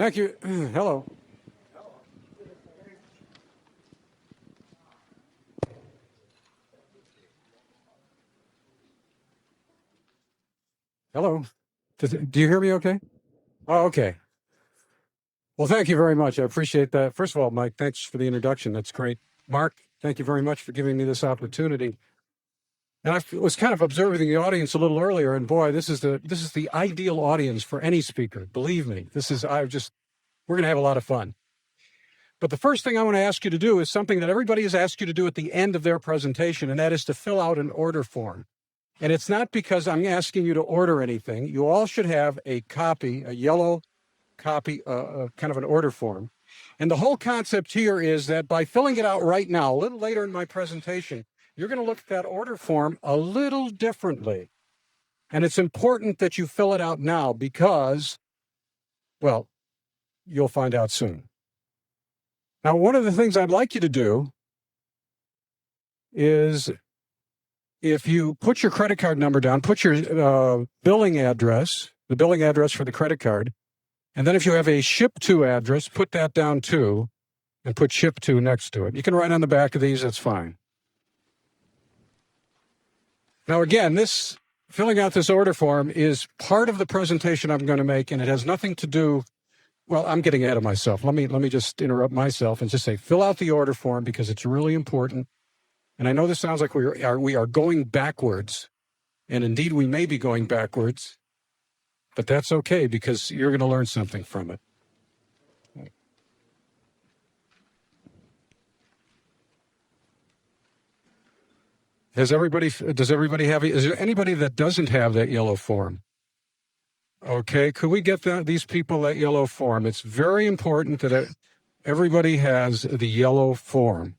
Thank you. Hello. Hello. Do you hear me okay? Oh, okay. Well, thank you very much. I appreciate that. First of all, Mike, thanks for the introduction. That's great. Mark, thank you very much for giving me this opportunity. And I was kind of observing the audience a little earlier, and boy, this is the ideal audience for any speaker. Believe me, we're going to have a lot of fun. But the first thing I want to ask you to do is something that everybody has asked you to do at the end of their presentation, and that is to fill out an order form. And it's not because I'm asking you to order anything. You all should have a copy, a yellow copy, kind of an order form. And the whole concept here is that by filling it out right now, a little later in my presentation, you're going to look at that order form a little differently. And it's important that you fill it out now because, well, you'll find out soon. Now, one of the things I'd like you to do is, if you put your credit card number down, put your billing address, the billing address for the credit card, and then if you have a ship to address, put that down too, and put ship to next to it. You can write on the back of these, that's fine. Now again, filling out this order form is part of the presentation I'm going to make, and it has nothing to do, well, I'm getting ahead of myself. Let me just interrupt myself and just say, fill out the order form because it's really important. And I know this sounds like we are going backwards, and indeed we may be going backwards, but that's okay because you're going to learn something from it. Is there anybody that doesn't have that yellow form? Okay, could we get these people that yellow form? It's very important that everybody has the yellow form.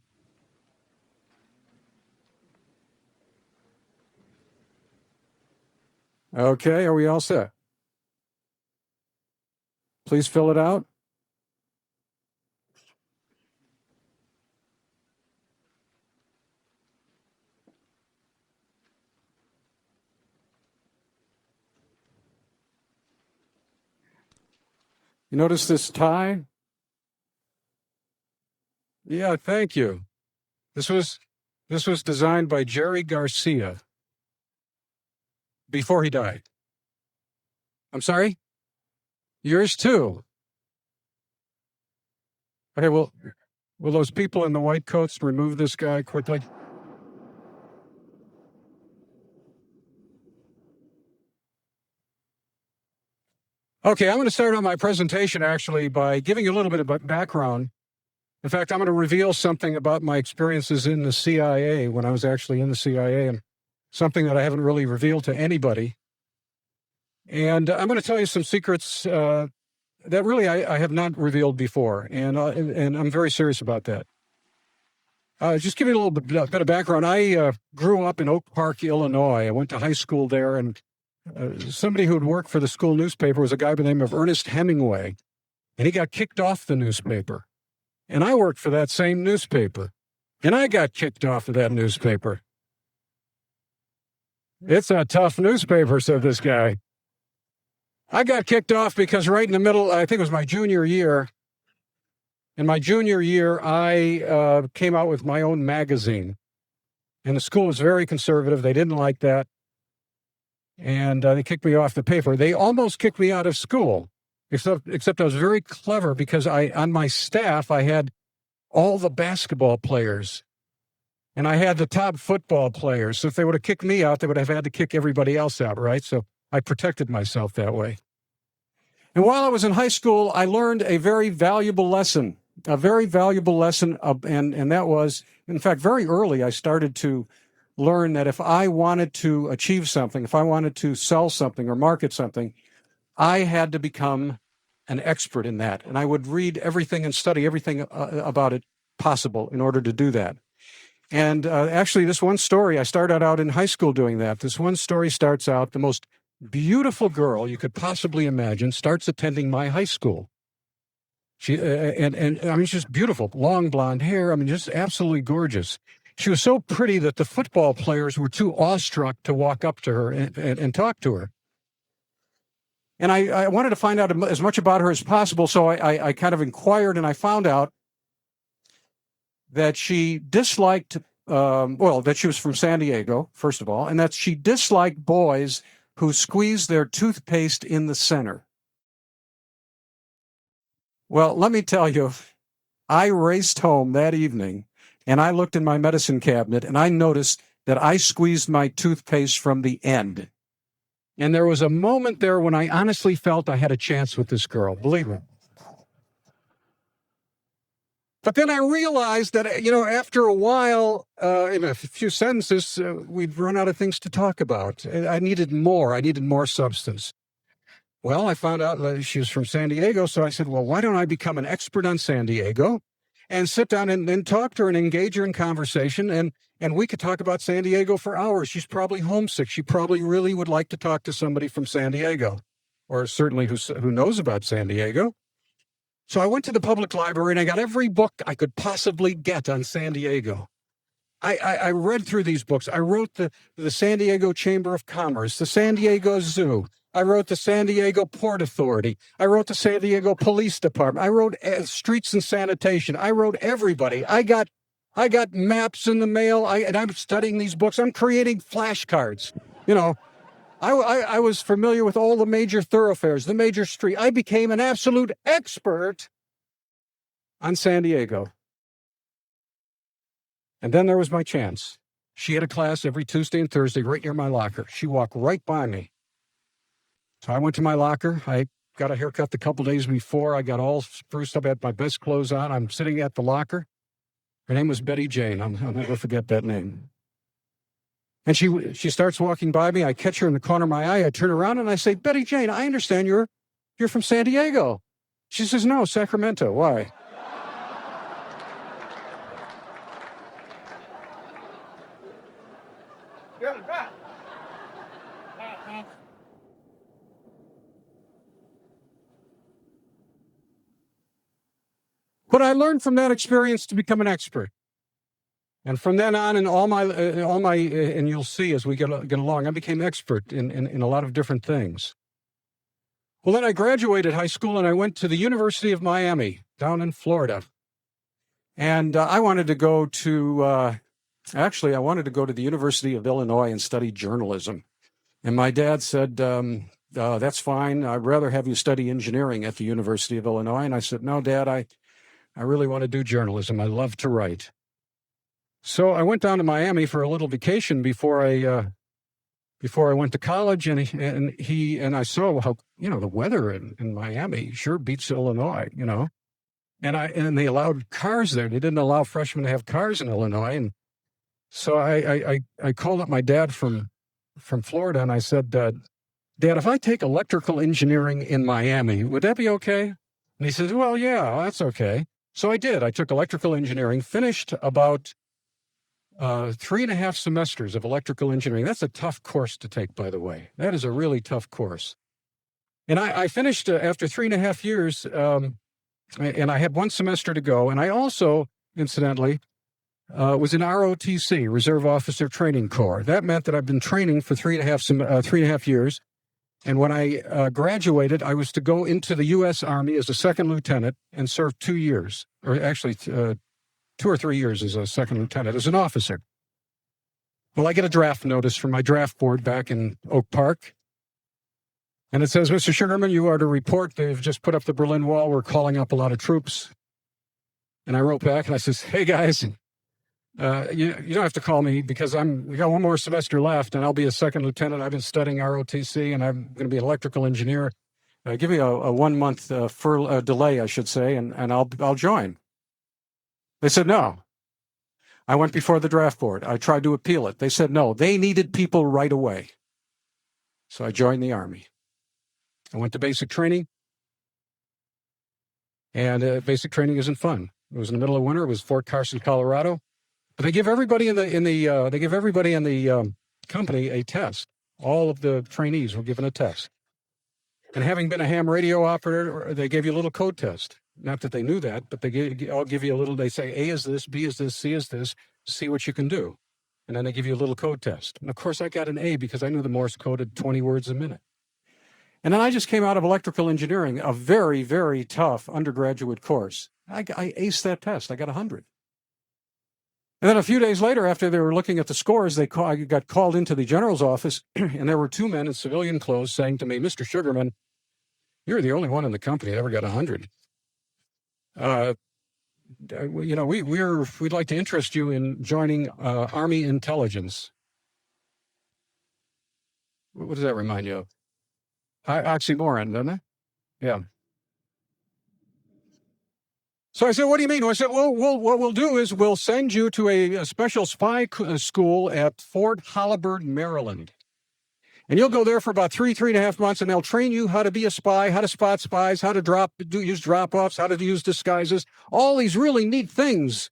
Okay, are we all set? Please fill it out. You notice this tie? Yeah, thank you. This was designed by Jerry Garcia before he died. I'm sorry? Yours too. Okay, well, will those people in the white coats remove this guy quickly? Okay, I'm going to start on my presentation actually by giving you a little bit of background. In fact, I'm going to reveal something about my experiences in the CIA when I was actually in the CIA, and something that I haven't really revealed to anybody. And I'm going to tell you some secrets that really I have not revealed before, and I'm very serious about that. Just give you a little bit of background. I grew up in Oak Park, Illinois. I went to high school there, and somebody who had worked for the school newspaper was a guy by the name of Ernest Hemingway, and he got kicked off the newspaper. And I worked for that same newspaper, and I got kicked off of that newspaper. It's a tough newspaper, said this guy. I got kicked off because right in the middle, I think it was my junior year. In my junior year, I came out with my own magazine, and the school was very conservative. They didn't like that, and they kicked me off the paper. They almost kicked me out of school, except I was very clever because on my staff, I had all the basketball players, and I had the top football players. So if they would have kicked me out, they would have had to kick everybody else out, right? So I protected myself that way. And while I was in high school, I learned a very valuable lesson, and that was, in fact, very early, I started to learn that if I wanted to achieve something, if I wanted to sell something or market something, I had to become an expert in that. And I would read everything and study everything about it possible in order to do that. And actually, this one story, I started out in high school doing that. This one story starts out, the most beautiful girl you could possibly imagine starts attending my high school. She and I mean, she's beautiful, long blonde hair. I mean, just absolutely gorgeous. She was so pretty that the football players were too awestruck to walk up to her and talk to her. And I wanted to find out as much about her as possible, so I kind of inquired, and I found out that she disliked, that she was from San Diego, first of all, and that she disliked boys who squeezed their toothpaste in the center. Well, let me tell you, I raced home that evening, and I looked in my medicine cabinet, and I noticed that I squeezed my toothpaste from the end. And there was a moment there when I honestly felt I had a chance with this girl, believe me. But then I realized that, after a while, in a few sentences, we'd run out of things to talk about. I needed more. I needed more substance. Well, I found out that she was from San Diego, so I said, well, why don't I become an expert on San Diego and sit down and talk to her and engage her in conversation, and we could talk about San Diego for hours. She's probably homesick. She probably really would like to talk to somebody from San Diego, or certainly who knows about San Diego. So I went to the public library and I got every book I could possibly get on San Diego. I read through these books. I wrote the San Diego Chamber of Commerce, the San Diego Zoo. I wrote the San Diego Port Authority. I wrote the San Diego Police Department. I wrote Streets and Sanitation. I wrote everybody. I got maps in the mail, and I'm studying these books. I'm creating flashcards. I was familiar with all the major thoroughfares, the major street. I became an absolute expert on San Diego. And then there was my chance. She had a class every Tuesday and Thursday right near my locker. She walked right by me. So I went to my locker. I got a haircut a couple days before. I got all spruced up, had my best clothes on. I'm sitting at the locker. Her name was Betty Jane. I'll never forget that name. And she starts walking by me. I catch her in the corner of my eye. I turn around and I say, Betty Jane, I understand you're from San Diego. She says, no, Sacramento. Why? But I learned from that experience to become an expert. And from then on, and and you'll see as we get along, I became expert in a lot of different things. Well, then I graduated high school and I went to the University of Miami down in Florida. And I wanted to go to, I wanted to go to the University of Illinois and study journalism. And my dad said, that's fine. I'd rather have you study engineering at the University of Illinois. And I said, no, Dad, I really want to do journalism. I love to write. So I went down to Miami for a little vacation before I went to college, and I saw how the weather in Miami sure beats Illinois, and they allowed cars there. They didn't allow freshmen to have cars in Illinois, and so I called up my dad from Florida, and I said, Dad, if I take electrical engineering in Miami, would that be okay? And he said, well, yeah, that's okay. So I did. I took electrical engineering, finished about 3.5 semesters of electrical engineering. That's a tough course to take, by the way. That is a really tough course. And I finished after 3.5 years, and I had 1 semester to go. And I also, incidentally, was in ROTC, Reserve Officer Training Corps. That meant that I've been training for 3.5 years. And when I graduated, I was to go into the U.S. Army as a second lieutenant and serve 2 years, or actually 2 or 3 years as a second lieutenant, as an officer. Well, I get a draft notice from my draft board back in Oak Park. And it says, Mr. Sugarman, you are to report. They've just put up the Berlin Wall. We're calling up a lot of troops. And I wrote back and I says, hey, guys, you don't have to call me because we got 1 more semester left and I'll be a second lieutenant. I've been studying ROTC and I'm going to be an electrical engineer. Give me a 1 month delay, I should say, and I'll join. They said no. I went before the draft board. I tried to appeal it. They said no. They needed people right away. So I joined the Army. I went to basic training, and basic training isn't fun. It was in the middle of winter. It was Fort Carson, Colorado. But they give everybody in the company a test. All of the trainees were given a test. And having been a ham radio operator, they gave you a little code test. Not that they knew that, but I'll give you a little, they say A is this, B is this, C is this, see what you can do. And then they give you a little code test. And of course I got an A because I knew the Morse code at 20 words a minute. And then I just came out of electrical engineering, a very, very tough undergraduate course. I aced that test. I got 100. And then a few days later, after they were looking at the scores, I got called into the general's office, and there were two men in civilian clothes saying to me, "Mr. Sugarman, you're the only one in the company that ever got 100. We'd like to interest you in joining Army intelligence." What does that remind you of? Oxymoron, doesn't it? Yeah. So I said, "What do you mean?" I said, "Well, what we'll do is we'll send you to a special spy school at Fort Holabird, Maryland. And you'll go there for about 3.5 months, and they'll train you how to be a spy, how to spot spies, how to use drop-offs, how to use disguises, all these really neat things."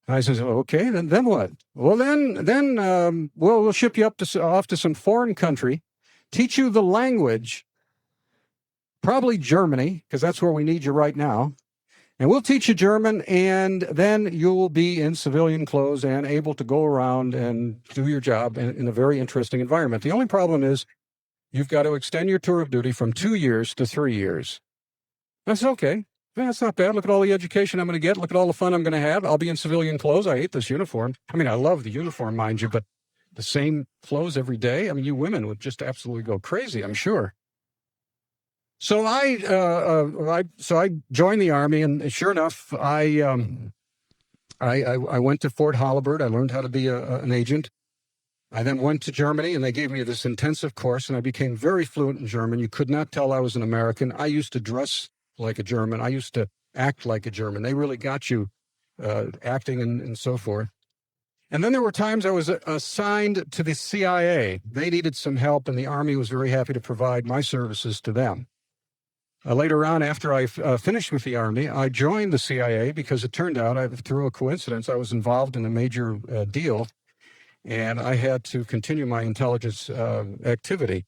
And I said, "Okay, then what?" "Well, then we'll ship you off to some foreign country, teach you the language, probably Germany, because that's where we need you right now. And we'll teach you German, and then you'll be in civilian clothes and able to go around and do your job in a very interesting environment. The only problem is you've got to extend your tour of duty from 2 years to 3 years." I said, "Okay, that's not bad. Look at all the education I'm going to get. Look at all the fun I'm going to have. I'll be in civilian clothes. I hate this uniform. I mean, I love the uniform, mind you, but the same clothes every day. I mean, you women would just absolutely go crazy, I'm sure." So I joined the Army, and sure enough, I went to Fort Holabird. I learned how to be an agent. I then went to Germany, and they gave me this intensive course, and I became very fluent in German. You could not tell I was an American. I used to dress like a German. I used to act like a German. They really got you acting and so forth. And then there were times I was assigned to the CIA. They needed some help, and the Army was very happy to provide my services to them. Later on, after I finished with the Army, I joined the CIA because it turned out, through a coincidence, I was involved in a major deal, and I had to continue my intelligence activity.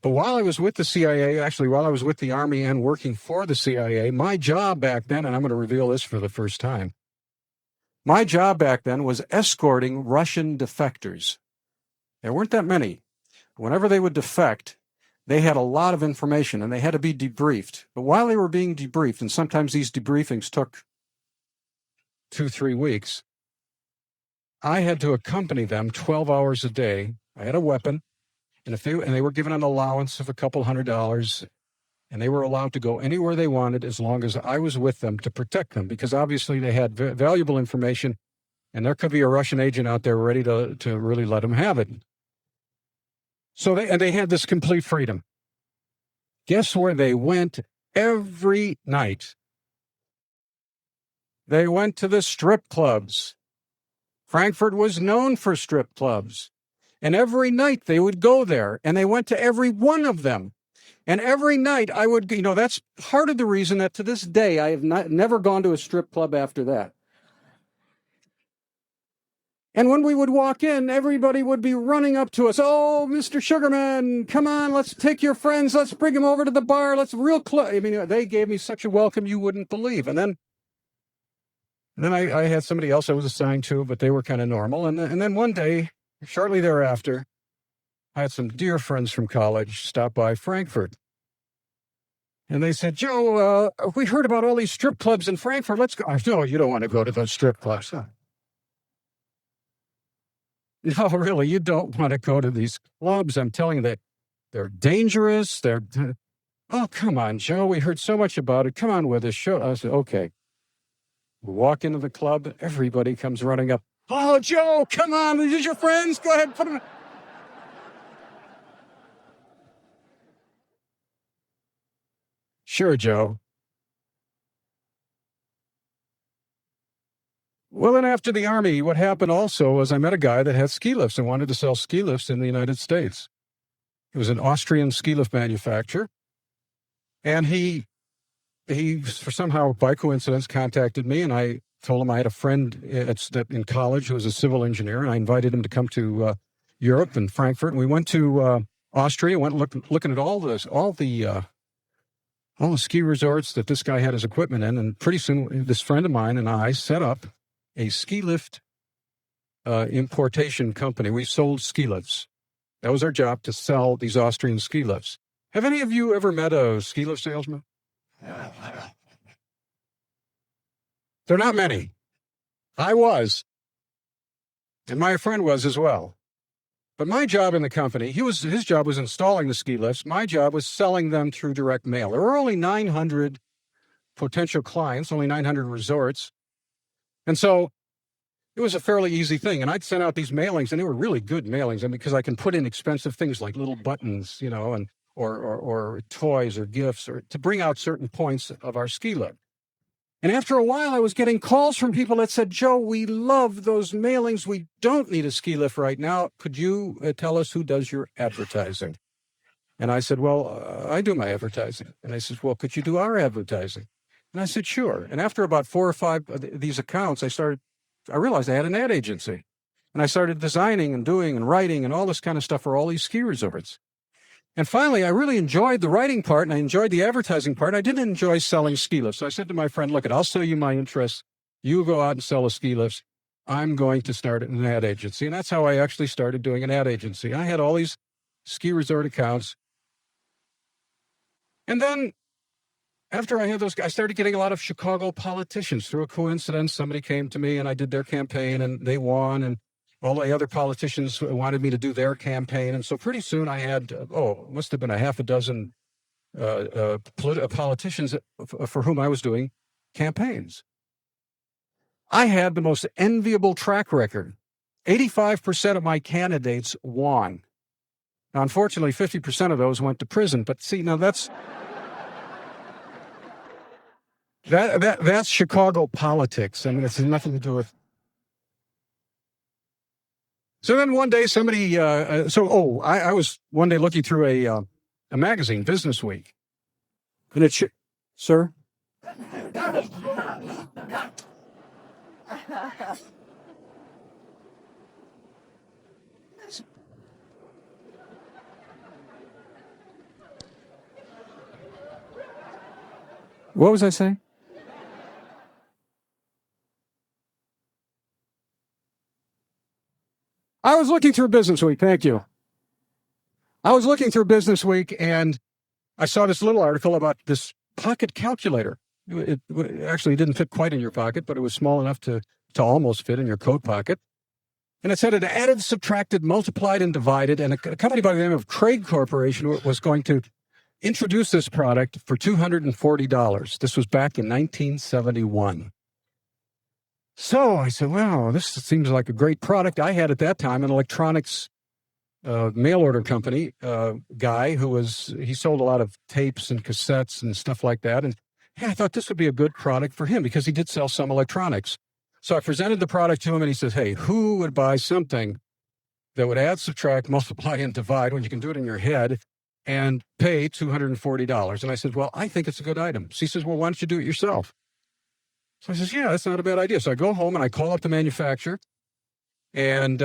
But while I was with the CIA, actually, while I was with the Army and working for the CIA, my job back then, and I'm going to reveal this for the first time, my job back then was escorting Russian defectors. There weren't that many. Whenever they would defect, they had a lot of information, and they had to be debriefed. But while they were being debriefed, and sometimes these debriefings took 2-3 weeks, I had to accompany them 12 hours a day. I had a weapon, and they were given an allowance of a couple $100, and they were allowed to go anywhere they wanted as long as I was with them to protect them, because obviously they had valuable information, and there could be a Russian agent out there ready to really let them have it. So they had this complete freedom. Guess where they went every night? They went to the strip clubs. Frankfurt was known for strip clubs. And every night they would go there, and they went to every one of them. And every night I would, that's part of the reason that to this day I have never gone to a strip club after that. And when we would walk in, everybody would be running up to us. "Oh, Mr. Sugarman, come on, let's take your friends. Let's bring them over to the bar. Let's real close." I mean, they gave me such a welcome you wouldn't believe. And then I had somebody else I was assigned to, but they were kind of normal. And then one day, shortly thereafter, I had some dear friends from college stop by Frankfurt. And they said, "Joe, we heard about all these strip clubs in Frankfurt. Let's go." I said, "No, you don't want to go to those strip clubs." Huh? No, really, you don't want to go to these clubs. I'm telling you that they're dangerous. Oh, come on, Joe. We heard so much about it. Come on with us. Show us. Okay. We walk into the club. Everybody comes running up. "Oh, Joe, come on. These are your friends. Go ahead. Put them." "Sure, Joe." Well, then after the Army, what happened also was I met a guy that had ski lifts and wanted to sell ski lifts in the United States. It was an Austrian ski lift manufacturer. And he for somehow, by coincidence, contacted me, and I told him I had a friend in college who was a civil engineer, and I invited him to come to Europe and Frankfurt. And we went to Austria, went looking at all the ski resorts that this guy had his equipment in. And pretty soon, this friend of mine and I set up a ski lift importation company. We sold ski lifts. That was our job, to sell these Austrian ski lifts. Have any of you ever met a ski lift salesman? They're not many. I was, and my friend was as well. But my job in the company, his job was installing the ski lifts. My job was selling them through direct mail. There were only 900 potential clients, only 900 resorts. And so it was a fairly easy thing. And I'd send out these mailings, and they were really good mailings. Because I can put in expensive things like little buttons, and or toys or gifts, or to bring out certain points of our ski lift. And after a while, I was getting calls from people that said, Joe, we love those mailings. We don't need a ski lift right now. Could you tell us who does your advertising? And I said, well, I do my advertising. And I said, well, could you do our advertising? And I said, sure. And after about 4 or 5 of these accounts, I realized I had an ad agency. And I started designing and doing and writing and all this kind of stuff for all these ski resorts. And finally, I really enjoyed the writing part, and I enjoyed the advertising part. I didn't enjoy selling ski lifts. So I said to my friend, look, I'll sell you my interests. You go out and sell the ski lifts. I'm going to start an ad agency. And that's how I actually started doing an ad agency. I had all these ski resort accounts. And then after I had those, I started getting a lot of Chicago politicians. Through a coincidence, somebody came to me, and I did their campaign, and they won, and all the other politicians wanted me to do their campaign. And so pretty soon I had, must have been a half a dozen politicians for whom I was doing campaigns. I had the most enviable track record. 85% of my candidates won. Now, unfortunately, 50% of those went to prison. But see, now that's Chicago politics. I mean, it's nothing to do with. So then one day somebody, I was one day looking through a magazine, Business Week, and it sir? What was I saying? I was looking through Business Week. Thank you. I was looking through Business Week, and I saw this little article about this pocket calculator. It actually didn't fit quite in your pocket, but it was small enough to almost fit in your coat pocket. And it said it added, subtracted, multiplied, and divided. And a company by the name of Craig Corporation was going to introduce this product for $240. This was back in 1971. So I said, wow, this seems like a great product. I had at that time an electronics mail order company guy he sold a lot of tapes and cassettes and stuff like that. And I thought this would be a good product for him because he did sell some electronics. So I presented the product to him, and he says, hey, who would buy something that would add, subtract, multiply, and divide when you can do it in your head and pay $240? And I said, well, I think it's a good item. So he says, well, why don't you do it yourself? So I says, yeah, that's not a bad idea. So I go home and I call up the manufacturer, and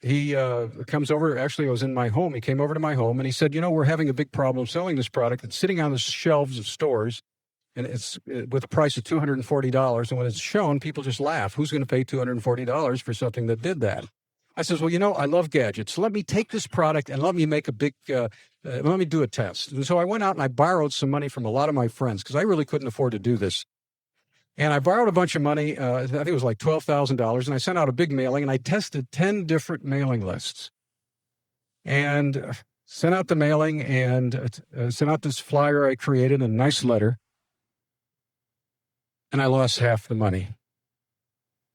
he comes over. Actually, I was in my home. He came over to my home, and he said, we're having a big problem selling this product. It's sitting on the shelves of stores, and it's with a price of $240. And when it's shown, people just laugh. Who's going to pay $240 for something that did that? I says, well, I love gadgets. Let me take this product and let me make let me do a test. And so I went out and I borrowed some money from a lot of my friends because I really couldn't afford to do this. And I borrowed a bunch of money. I think it was like $12,000. And I sent out a big mailing, and I tested 10 different mailing lists and sent out the mailing and sent out this flyer I created, a nice letter. And I lost half the money.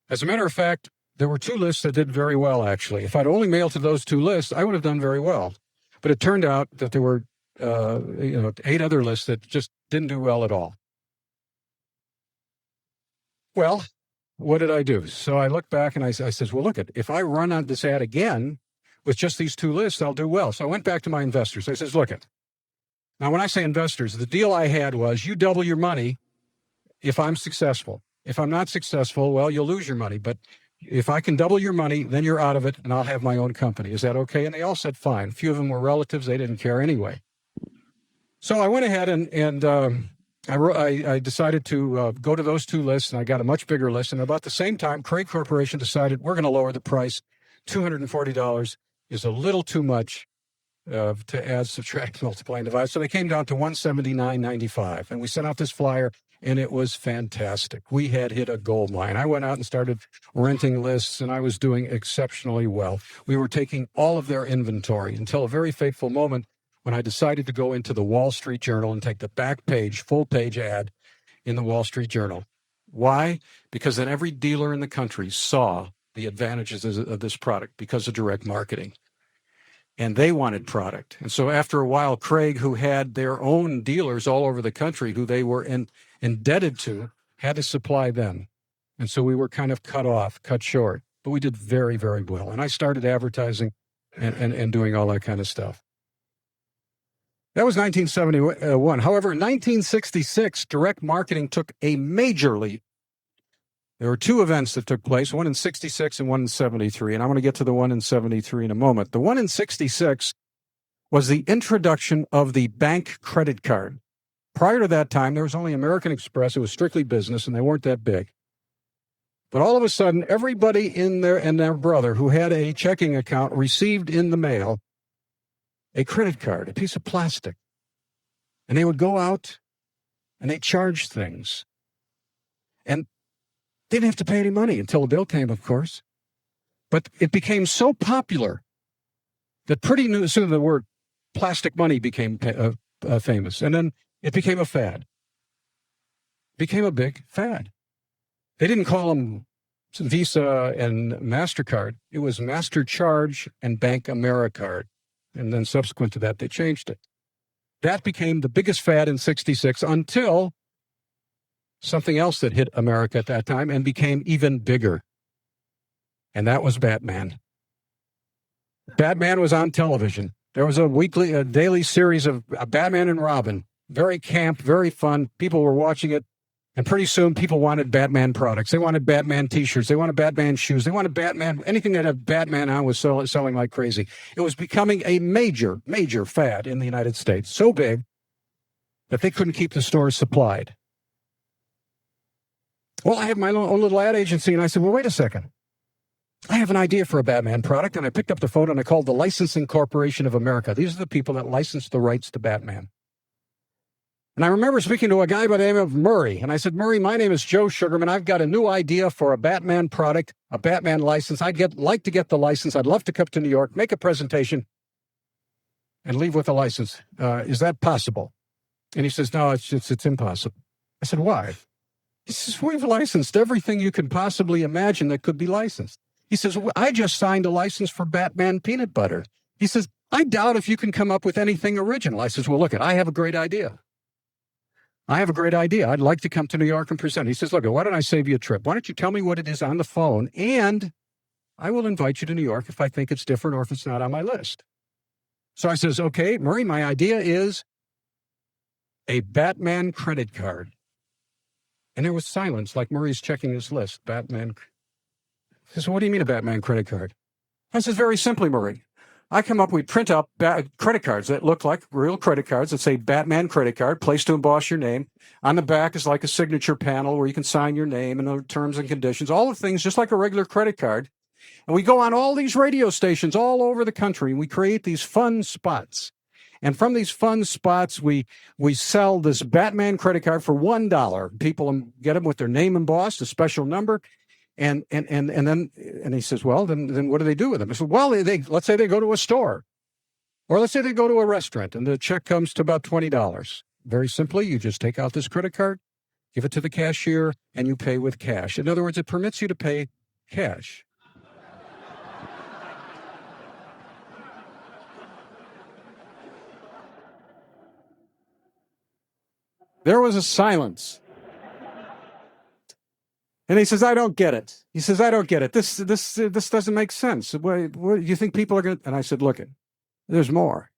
As a matter of fact, there were 2 lists that did very well, actually. If I'd only mailed to those 2 lists, I would have done very well. But it turned out that there were 8 other lists that just didn't do well at all. Well, what did I do? So I looked back and I says, well, if I run on this ad again with just these 2 lists, I'll do well. So I went back to my investors. I says, now when I say investors, the deal I had was you double your money if I'm successful. If I'm not successful, well, you'll lose your money. But if I can double your money, then you're out of it, and I'll have my own company. Is that okay? And they all said fine. A few of them were relatives. They didn't care anyway. So I went ahead and I decided to go to those 2 lists, and I got a much bigger list. And about the same time, Craig Corporation decided we're going to lower the price. $240 is a little too much to add, subtract, multiply, and divide. So they came down to 179.95. And we sent out this flyer, and it was fantastic. We had hit a gold mine. I went out and started renting lists, and I was doing exceptionally well. We were taking all of their inventory until a very fateful moment when I decided to go into the Wall Street Journal and take the back page, full page ad in the Wall Street Journal. Why? Because then every dealer in the country saw the advantages of this product because of direct marketing. And they wanted product. And so after a while, Craig, who had their own dealers all over the country who they were indebted to, had to supply them. And so we were kind of cut short. But we did very, very well. And I started advertising and doing all that kind of stuff. That was 1971. However, in 1966, direct marketing took a major leap. There were two events that took place, one in 66 and one in 73, and I'm going to get to the one in 73 in a moment. The one in 66 was the introduction of the bank credit card. Prior to that time, there was only American Express. It was strictly business, and they weren't that big. But all of a sudden, everybody in there and their brother who had a checking account received in the mail a credit card, a piece of plastic. And they would go out and they charge things. And they didn't have to pay any money until the bill came, of course. But it became so popular that pretty soon the word plastic money became famous. And then it became a fad. It became a big fad. They didn't call them Visa and MasterCard. It was MasterCharge and Bank AmeriCard. And then subsequent to that, they changed it. That became the biggest fad in 66 until something else that hit America at that time and became even bigger. And that was Batman. Batman was on television. There was a daily series of Batman and Robin. Very camp, very fun. People were watching it. And pretty soon, people wanted Batman products. They wanted Batman T-shirts. They wanted Batman shoes. They wanted Batman. Anything that had Batman on was selling like crazy. It was becoming a major, major fad in the United States. So big that they couldn't keep the stores supplied. Well, I have my own little ad agency, and I said, well, wait a second. I have an idea for a Batman product, and I picked up the phone, and I called the Licensing Corporation of America. These are the people that license the rights to Batman. And I remember speaking to a guy by the name of Murray, and I said, Murray, my name is Joe Sugarman. I've got a new idea for a Batman product, a Batman license. I'd like to get the license. I'd love to come to New York, make a presentation, and leave with a license. Is that possible? And he says, no, it's impossible. I said, why? He says, we've licensed everything you can possibly imagine that could be licensed. He says, well, I just signed a license for Batman peanut butter. He says, I doubt if you can come up with anything original. I says, well, look, I have a great idea. I'd like to come to New York and present. He says, look, why don't I save you a trip? Why don't you tell me what it is on the phone, and I will invite you to New York if I think it's different or if it's not on my list. So I says, okay, Murray, my idea is a Batman credit card. And there was silence, like Murray's checking his list. Batman. He says, what do you mean a Batman credit card? I says, very simply, Murray. we print out credit cards that look like real credit cards that say Batman credit card, place to emboss your name. On the back is like a signature panel where you can sign your name and the terms and conditions, all the things just like a regular credit card. And we go on all these radio stations all over the country, and we create these fun spots. And from these fun spots, we sell this Batman credit card for $1. People get them with their name embossed, a special number. And then he says, well, then what do they do with them? I said, well, let's say they go to a store, or let's say they go to a restaurant, and the check comes to about $20. Very simply, you just take out this credit card, give it to the cashier, and you pay with cash. In other words, it permits you to pay cash. There was a silence. And he says, I don't get it. He says, I don't get it. This doesn't make sense. What you think people are going to... And I said, look, there's more.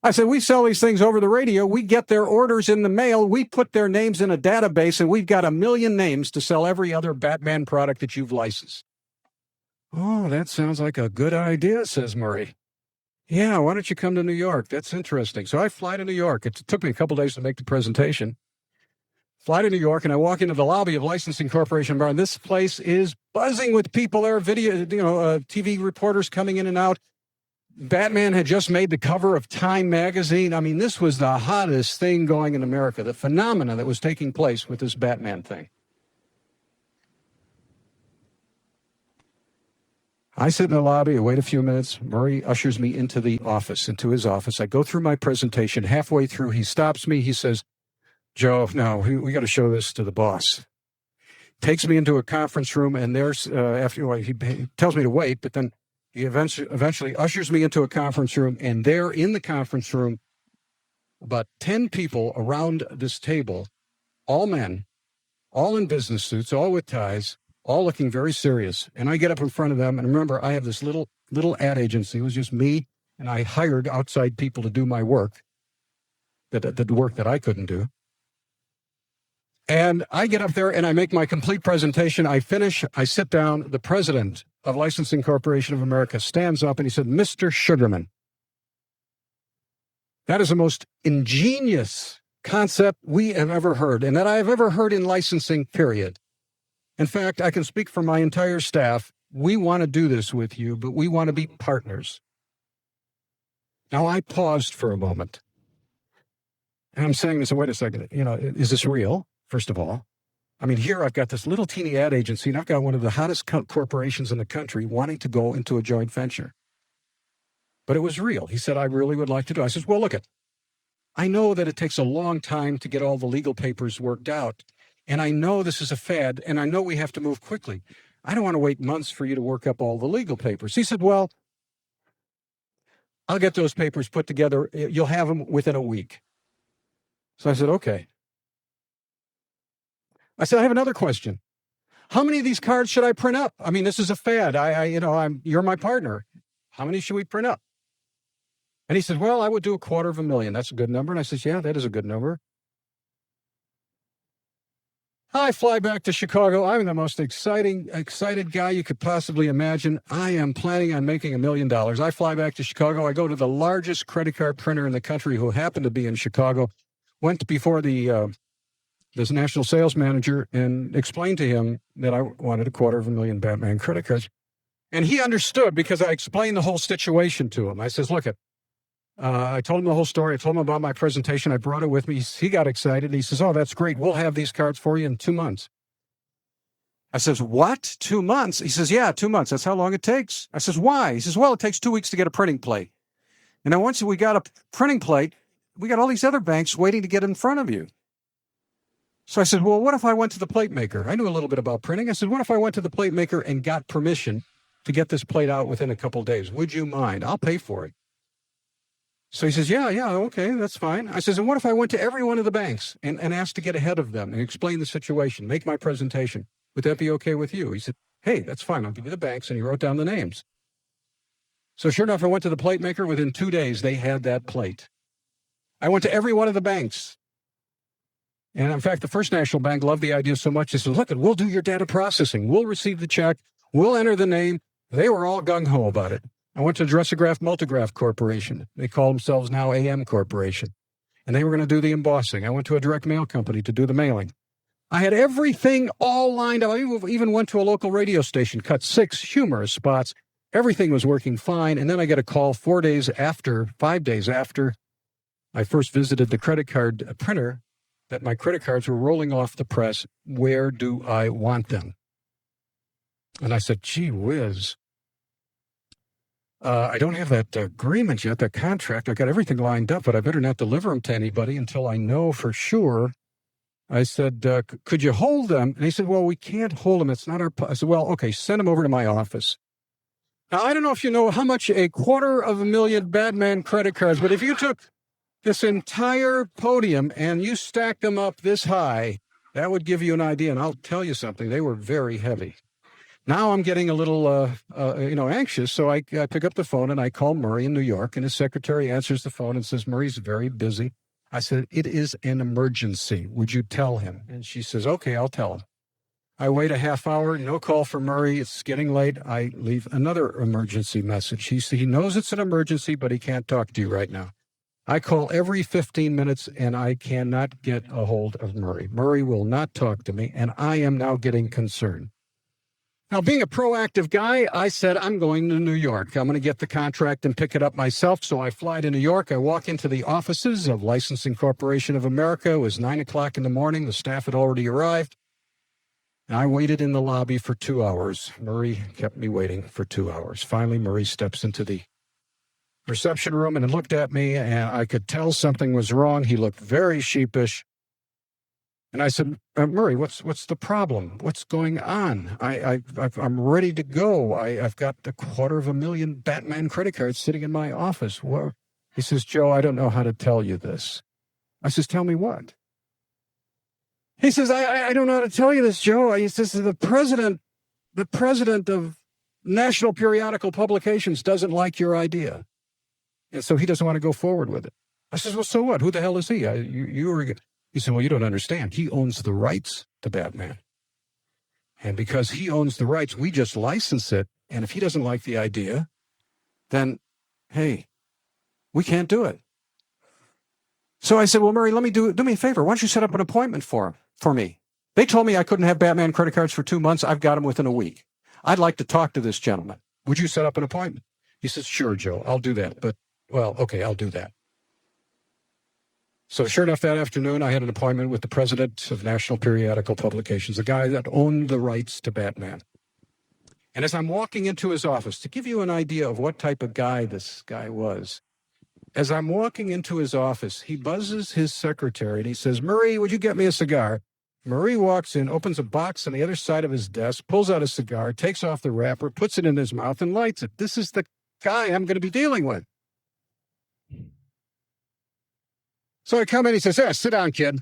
I said, we sell these things over the radio. We get their orders in the mail. We put their names in a database, and we've got 1 million names to sell every other Batman product that you've licensed. Oh, that sounds like a good idea, says Murray. Yeah, why don't you come to New York? That's interesting. So I fly to New York. It took me a couple days to make the presentation. Fly to New York, and I walk into the lobby of Licensing Corporation Bar, and this place is buzzing with people. There are TV reporters coming in and out. Batman had just made the cover of Time magazine. I mean, this was the hottest thing going in America, the phenomena that was taking place with this Batman thing. I sit in the lobby, I wait a few minutes. Murray ushers me into the office, into his office. I go through my presentation. Halfway through, he stops me. He says, Joe, no, we got to show this to the boss. Takes me into a conference room, and there's, he tells me to wait, but then he eventually ushers me into a conference room, and there in the conference room, about 10 people around this table, all men, all in business suits, all with ties, all looking very serious. And I get up in front of them, and remember, I have this little ad agency. It was just me, and I hired outside people to do my work, the work that I couldn't do. And I get up there and I make my complete presentation. I finish, I sit down. The president of Licensing Corporation of America stands up and he said, Mr. Sugarman, that is the most ingenious concept we have ever heard and that I have ever heard in licensing, period. In fact, I can speak for my entire staff. We want to do this with you, but we want to be partners. Now, I paused for a moment. And I'm saying this, wait a second, is this real? First of all, I mean, here I've got this little teeny ad agency, and I've got one of the hottest corporations in the country wanting to go into a joint venture. But it was real. He said, I really would like to do it. I said, well, look, I know that it takes a long time to get all the legal papers worked out, and I know this is a fad, and I know we have to move quickly. I don't want to wait months for you to work up all the legal papers. He said, well, I'll get those papers put together. You'll have them within a week. So I said, okay. I said, I have another question. How many of these cards should I print up? I mean, this is a fad. You're my partner. How many should we print up? And he said, well, I would do 250,000. That's a good number. And I said, yeah, that is a good number. I fly back to Chicago. I'm the most excited guy you could possibly imagine. I am planning on making $1 million. I fly back to Chicago. I go to the largest credit card printer in the country who happened to be in Chicago. Went before this national sales manager and explained to him that I wanted 250,000 Batman credit cards. And he understood because I explained the whole situation to him. I says, look, I told him the whole story. I told him about my presentation. I brought it with me. He got excited. He says, oh, that's great. We'll have these cards for you in 2 months. I says, what? 2 months? He says, yeah, 2 months. That's how long it takes. I says, why? He says, well, it takes 2 weeks to get a printing plate. And then once we got a printing plate, we got all these other banks waiting to get in front of you. So I said, well, what if I went to the plate maker? I knew a little bit about printing. I said, what if I went to the plate maker and got permission to get this plate out within a couple of days? Would you mind? I'll pay for it. So he says, yeah, okay, that's fine. I says, and what if I went to every one of the banks and asked to get ahead of them and explain the situation, make my presentation? Would that be okay with you? He said, hey, that's fine. I'll give you the banks. And he wrote down the names. So sure enough, I went to the plate maker. Within 2 days, they had that plate. I went to every one of the banks. And in fact, the First National Bank loved the idea so much. They said, look, we'll do your data processing. We'll receive the check. We'll enter the name. They were all gung-ho about it. I went to Dressograph Multigraph Corporation. They call themselves now AM Corporation. And they were going to do the embossing. I went to a direct mail company to do the mailing. I had everything all lined up. I even went to a local radio station, cut 6 humorous spots. Everything was working fine. And then I get a call 5 days after I first visited the credit card printer, that my credit cards were rolling off the press. Where do I want them? And I said, gee whiz. I don't have that agreement yet, that contract. I got everything lined up, but I better not deliver them to anybody until I know for sure. I said, could you hold them? And he said, well, we can't hold them. It's not our... I said, well, okay, send them over to my office. Now, I don't know if you know how much 250,000 Batman credit cards, but if you took this entire podium and you stacked them up this high, that would give you an idea. And I'll tell you something, they were very heavy. Now I'm getting a little, anxious. So I pick up the phone and I call Murray in New York, and his secretary answers the phone and says, Murray's very busy. I said, it is an emergency. Would you tell him? And she says, okay, I'll tell him. I wait a half hour, no call from Murray. It's getting late. I leave another emergency message. He knows it's an emergency, but he can't talk to you right now. I call every 15 minutes, and I cannot get a hold of Murray. Murray will not talk to me, and I am now getting concerned. Now, being a proactive guy, I said, I'm going to New York. I'm going to get the contract and pick it up myself. So I fly to New York. I walk into the offices of Licensing Corporation of America. It was 9 o'clock in the morning. The staff had already arrived. And I waited in the lobby for 2 hours. Murray kept me waiting for 2 hours. Finally, Murray steps into the reception room and looked at me, and I could tell something was wrong. He looked very sheepish. And I said, Murray, what's the problem? What's going on? I'm ready to go. I've got a 250,000 Batman credit cards sitting in my office. Well, he says, Joe, I don't know how to tell you this. I says, tell me what? He says, I don't know how to tell you this, Joe. He says, the president of National Periodical Publications doesn't like your idea. And so he doesn't want to go forward with it. I says, well, so what? Who the hell is he? He said, well, you don't understand. He owns the rights to Batman. And because he owns the rights, we just license it. And if he doesn't like the idea, then, hey, we can't do it. So I said, well, Murray, do me a favor. Why don't you set up an appointment for me? They told me I couldn't have Batman credit cards for 2 months. I've got them within a week. I'd like to talk to this gentleman. Would you set up an appointment? He says, sure, Joe, I'll do that. But, well, okay, I'll do that. So sure enough, that afternoon, I had an appointment with the president of National Periodical Publications, the guy that owned the rights to Batman. And as I'm walking into his office, to give you an idea of what type of guy this guy was, as I'm walking into his office, he buzzes his secretary and he says, Murray, would you get me a cigar? Murray walks in, opens a box on the other side of his desk, pulls out a cigar, takes off the wrapper, puts it in his mouth, and lights it. This is the guy I'm going to be dealing with. So I come in, he says, yeah, sit down, kid.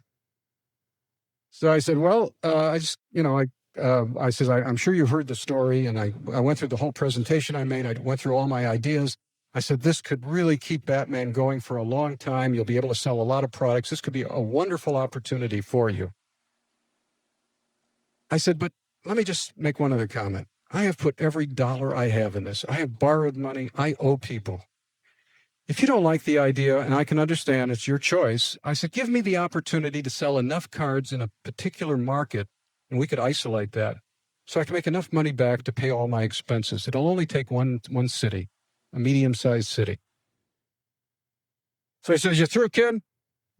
So I said, well, I says, I'm sure you've heard the story. And I went through the whole presentation I made. I went through all my ideas. I said, this could really keep Batman going for a long time. You'll be able to sell a lot of products. This could be a wonderful opportunity for you. I said, but let me just make one other comment. I have put every dollar I have in this. I have borrowed money. I owe people. If you don't like the idea, and I can understand it's your choice, I said, give me the opportunity to sell enough cards in a particular market, and we could isolate that, so I can make enough money back to pay all my expenses. It'll only take one city, a medium-sized city. So he says, you through, kid?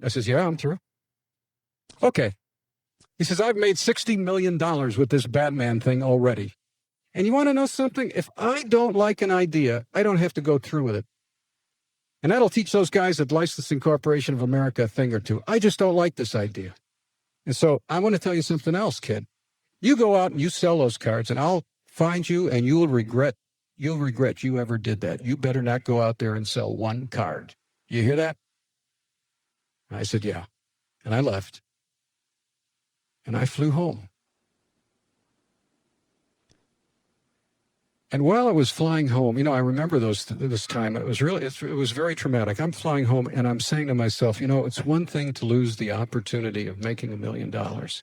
I says, yeah, I'm through. Okay. He says, I've made $60 million with this Batman thing already. And you want to know something? If I don't like an idea, I don't have to go through with it. And that'll teach those guys at Licensing Corporation of America a thing or two. I just don't like this idea. And so I want to tell you something else, kid. You go out and you sell those cards, and I'll find you, and you'll regret you ever did that. You better not go out there and sell one card. You hear that? I said, yeah. And I left. And I flew home. And while I was flying home, I remember this time. It was very traumatic. I'm flying home and I'm saying to myself, it's one thing to lose the opportunity of making $1 million. And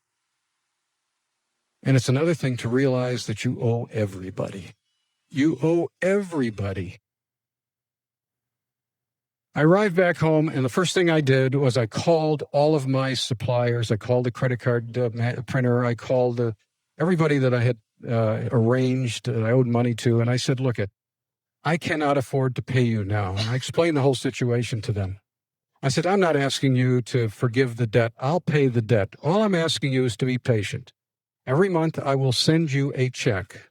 it's another thing to realize that you owe everybody. You owe everybody. I arrived back home, and the first thing I did was I called all of my suppliers. I called the credit card printer. I called everybody that I had arranged that I owed money to, and I said, look, I cannot afford to pay you now. And I explained the whole situation to them. I said, I'm not asking you to forgive the debt. I'll pay the debt. All I'm asking you is to be patient. Every month I will send you a check.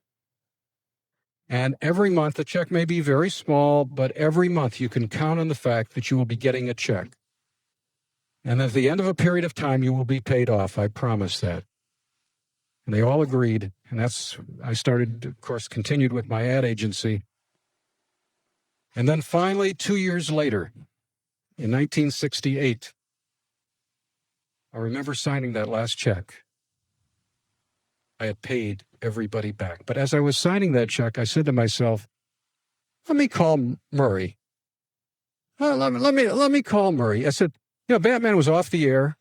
And every month, the check may be very small, but every month you can count on the fact that you will be getting a check. And at the end of a period of time, you will be paid off. I promise that. And they all agreed. And I started, of course, continued with my ad agency. And then finally, 2 years later, in 1968, I remember signing that last check. I had paid everybody back. But as I was signing that check, I said to myself, let me call Murray. Let me call Murray. I said, Batman was off the air.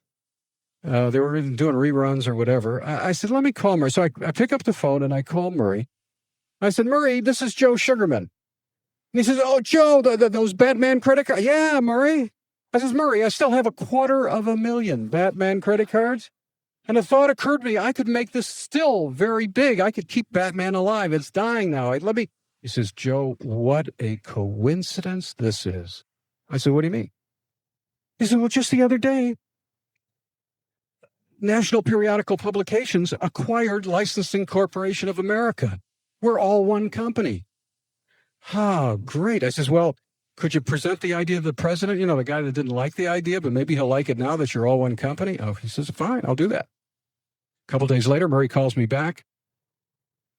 They were doing reruns or whatever. I said, let me call Murray. So I pick up the phone and I call Murray. I said, Murray, this is Joe Sugarman. And he says, oh, Joe, those Batman credit cards. Yeah, Murray. I says, Murray, I still have 250,000 Batman credit cards. And a thought occurred to me, I could make this still very big. I could keep Batman alive. It's dying now. He says, Joe, what a coincidence this is. I said, what do you mean? He said, well, just the other day, National Periodical Publications acquired Licensing Corporation of America. We're all one company. Oh, great. I says, well, could you present the idea to the president? You know, the guy that didn't like the idea, but maybe he'll like it now that you're all one company. Oh, he says, fine, I'll do that. A couple days later, Murray calls me back.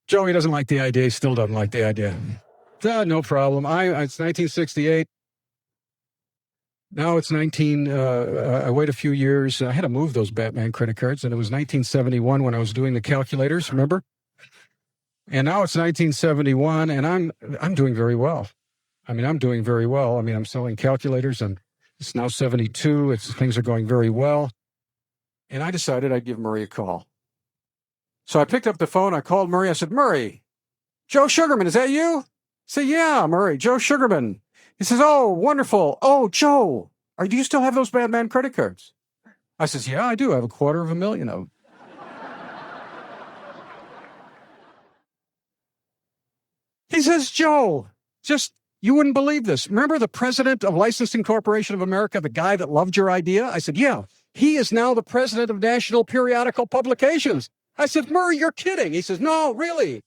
Joe, he doesn't like the idea. He still doesn't like the idea. No problem. It's 1968. Now it's I wait a few years. I had to move those Batman credit cards, and it was 1971 when I was doing the calculators, remember? And now it's 1971, and I'm doing very well. I'm doing very well. I'm selling calculators, and it's now 72. Things are going very well. And I decided I'd give Murray a call. So I picked up the phone. I called Murray. I said, Murray, Joe Sugarman, is that you? I said, yeah, Murray, Joe Sugarman. He says, oh, wonderful. Oh, Joe, do you still have those Batman credit cards? I says, yeah, I do. I have 250,000 of them. He says, Joe, you wouldn't believe this. Remember the president of Licensing Corporation of America, the guy that loved your idea? I said, yeah, he is now the president of National Periodical Publications. I said, Murray, you're kidding. He says, no, really.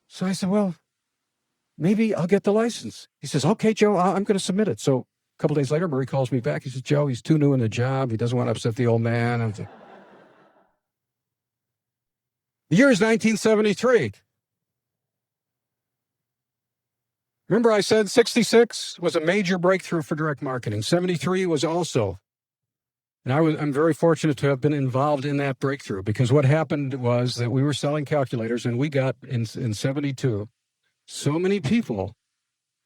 So I said, well, maybe I'll get the license. He says, okay, Joe, I'm going to submit it. So a couple days later, Murray calls me back. He says, Joe, he's too new in the job. He doesn't want to upset the old man. The year is 1973. Remember I said 66 was a major breakthrough for direct marketing. 73 was also. And I'm very fortunate to have been involved in that breakthrough, because what happened was that we were selling calculators, and we got in 72 so many people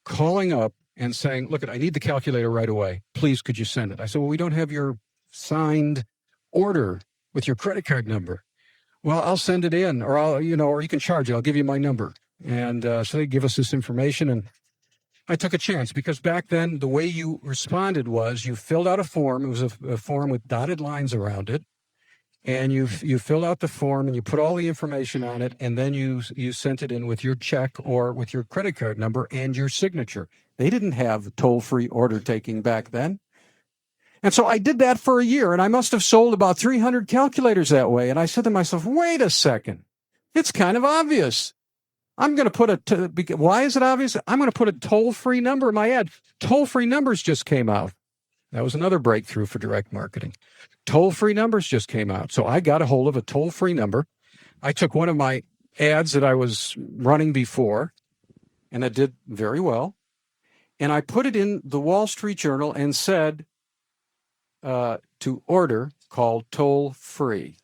calling up and saying, look, I need the calculator right away. Please, could you send it? I said, well, we don't have your signed order with your credit card number. Well, I'll send it in, or or you can charge it. I'll give you my number. And so they give us this information, and I took a chance, because back then the way you responded was you filled out a form. It was a form with dotted lines around it, and you filled out the form and you put all the information on it, and then you sent it in with your check or with your credit card number and your signature. They didn't have toll-free order taking back then. And so I did that for a year, and I must have sold about 300 calculators that way. And I said to myself, wait a second, it's kind of obvious. I'm going to put why is it obvious? I'm going to put a toll-free number in my ad. Toll-free numbers just came out. That was another breakthrough for direct marketing. Toll-free numbers just came out. So I got a hold of a toll-free number. I took one of my ads that I was running before, and it did very well. And I put it in the Wall Street Journal and said, to order, called toll-free.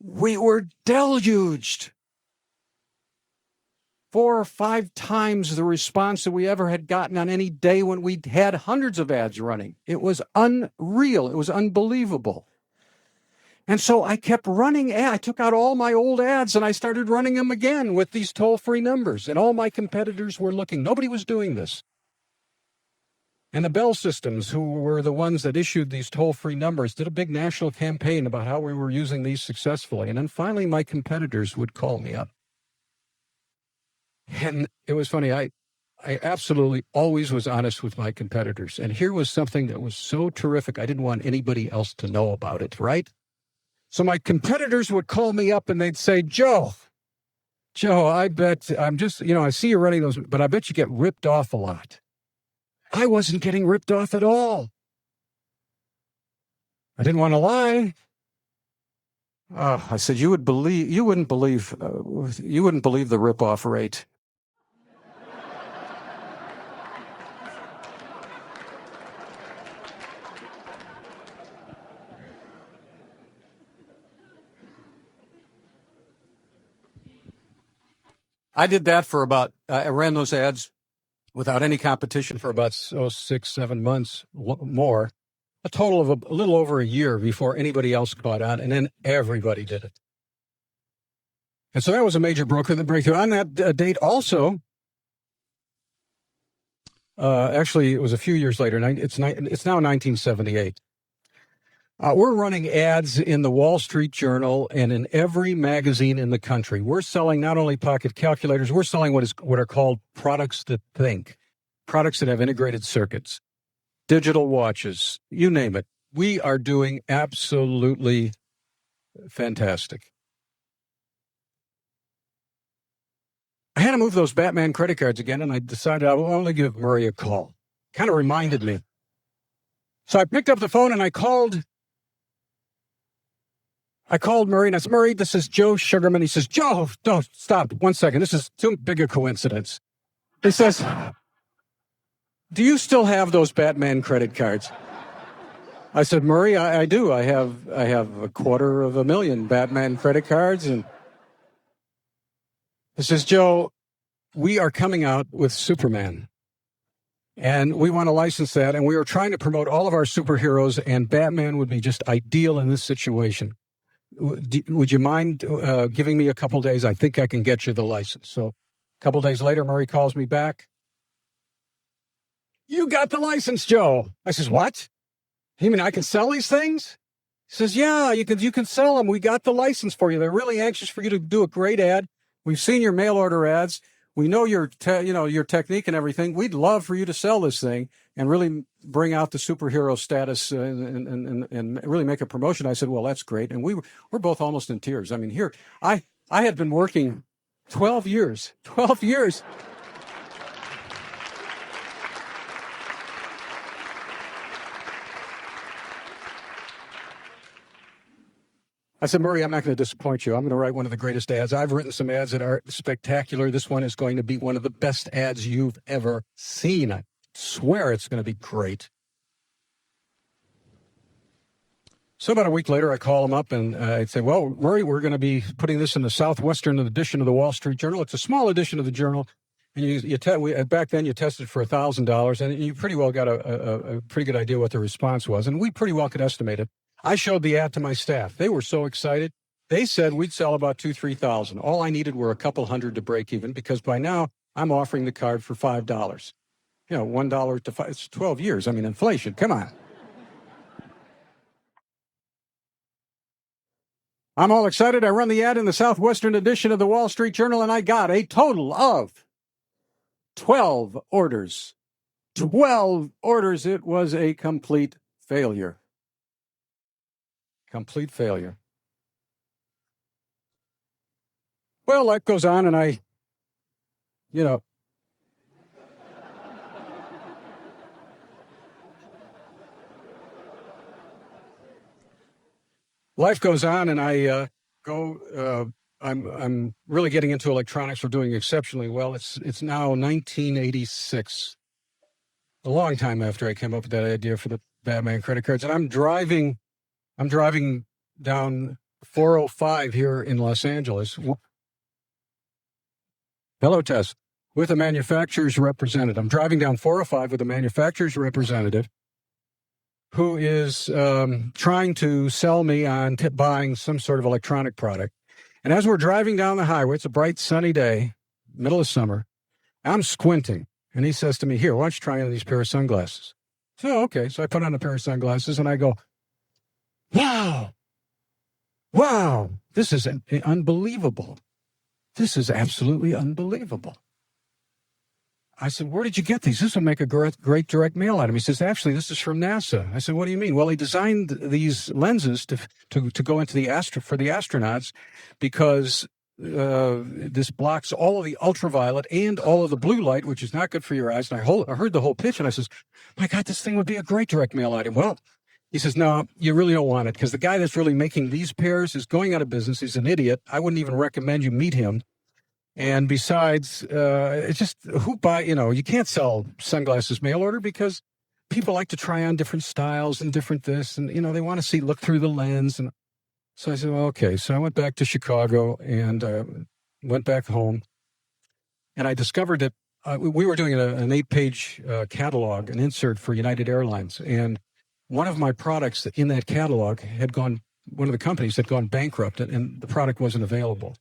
We were deluged. 4 or 5 times the response that we ever had gotten on any day when we had hundreds of ads running. It was unreal. It was unbelievable. And so I kept running ads. I took out all my old ads and I started running them again with these toll-free numbers. And all my competitors were looking. Nobody was doing this. And the Bell Systems, who were the ones that issued these toll-free numbers, did a big national campaign about how we were using these successfully. And then finally, my competitors would call me up. And it was funny. I absolutely always was honest with my competitors. And here was something that was so terrific. I didn't want anybody else to know about it, right? So my competitors would call me up and they'd say, Joe, I bet I see you running those, but I bet you get ripped off a lot. I wasn't getting ripped off at all. I didn't want to lie. I said, you wouldn't believe the rip-off rate. I did that for I ran those ads without any competition for about 6-7 months more, a total of a little over a year before anybody else caught on, and then everybody did it. And so that was a major breakthrough. On that date also, Actually, it was a few years later. It's now 1978. We're running ads in the Wall Street Journal and in every magazine in the country. We're selling not only pocket calculators, we're selling what are called products that think, products that have integrated circuits, digital watches, you name it. We are doing absolutely fantastic. I had to move those Batman credit cards again, and I decided I will only give Murray a call. Kind of reminded me. So I picked up the phone and I called Murray, and I said, Murray, this is Joe Sugarman. He says, Joe, don't stop. 1 second. This is too big a coincidence. He says, do you still have those Batman credit cards? I said, Murray, I do. I have 250,000 Batman credit cards. And he says, Joe, we are coming out with Superman. And we want to license that. And we are trying to promote all of our superheroes, and Batman would be just ideal in this situation. Would you mind giving me a couple days? I think I can get you the license. So a couple days later, Murray calls me back. You got the license, Joe. I says, what? You mean I can sell these things? He says, yeah, you can sell them. We got the license for you. They're really anxious for you to do a great ad. We've seen your mail order ads. We know your technique and everything. We'd love for you to sell this thing and really bring out the superhero status and really make a promotion. I said, well, that's great. And we're both almost in tears. I mean, here, I had been working 12 years. I said, Murray, I'm not going to disappoint you. I'm going to write one of the greatest ads. I've written some ads that are spectacular. This one is going to be one of the best ads you've ever seen. I swear it's going to be great. So about a week later, I call him up and I'd say, well, Murray, we're going to be putting this in the Southwestern edition of the Wall Street Journal. It's a small edition of the Journal. And back then you tested for $1,000, and you pretty well got a pretty good idea what the response was. And we pretty well could estimate it. I showed the ad to my staff. They were so excited. They said we'd sell about 3,000. All I needed were a couple hundred to break even, because by now I'm offering the card for $5. $1 to 5. It's 12 years. I mean, inflation. Come on. I'm all excited. I run the ad in the Southwestern edition of the Wall Street Journal, and I got a total of 12 orders. 12 orders. It was a complete failure. Complete failure. Well, life goes on, and life goes on, and I go. I'm really getting into electronics. We're doing exceptionally well. It's now 1986, a long time after I came up with that idea for the Batman credit cards, and I'm driving down 405 here in Los Angeles. Hello, Tess. With a manufacturer's representative. I'm driving down 405 with a manufacturer's representative who is trying to sell me on buying some sort of electronic product. And as we're driving down the highway, it's a bright, sunny day, middle of summer, I'm squinting. And he says to me, here, why don't you try on these pair of sunglasses? So, okay. So I put on a pair of sunglasses and I go, wow, this is unbelievable. This is absolutely unbelievable. I said, where did you get these? This will make a great direct mail item. He says, actually, this is from NASA. I said, what do you mean? Well, he designed these lenses to go into for the astronauts, because this blocks all of the ultraviolet and all of the blue light, which is not good for your eyes. And I heard the whole pitch, and I says, my God, this thing would be a great direct mail item. Well, he says, no, you really don't want it, because the guy that's really making these pairs is going out of business. He's an idiot. I wouldn't even recommend you meet him. And besides, it's just you can't sell sunglasses mail order, because people like to try on different styles and different this, and, they want to look through the lens. And so I said, well, okay. So I went back to Chicago and went back home, and I discovered that we were doing an 8-page catalog, an insert for United Airlines. And one of my products in that catalog one of the companies had gone bankrupt, and the product wasn't available.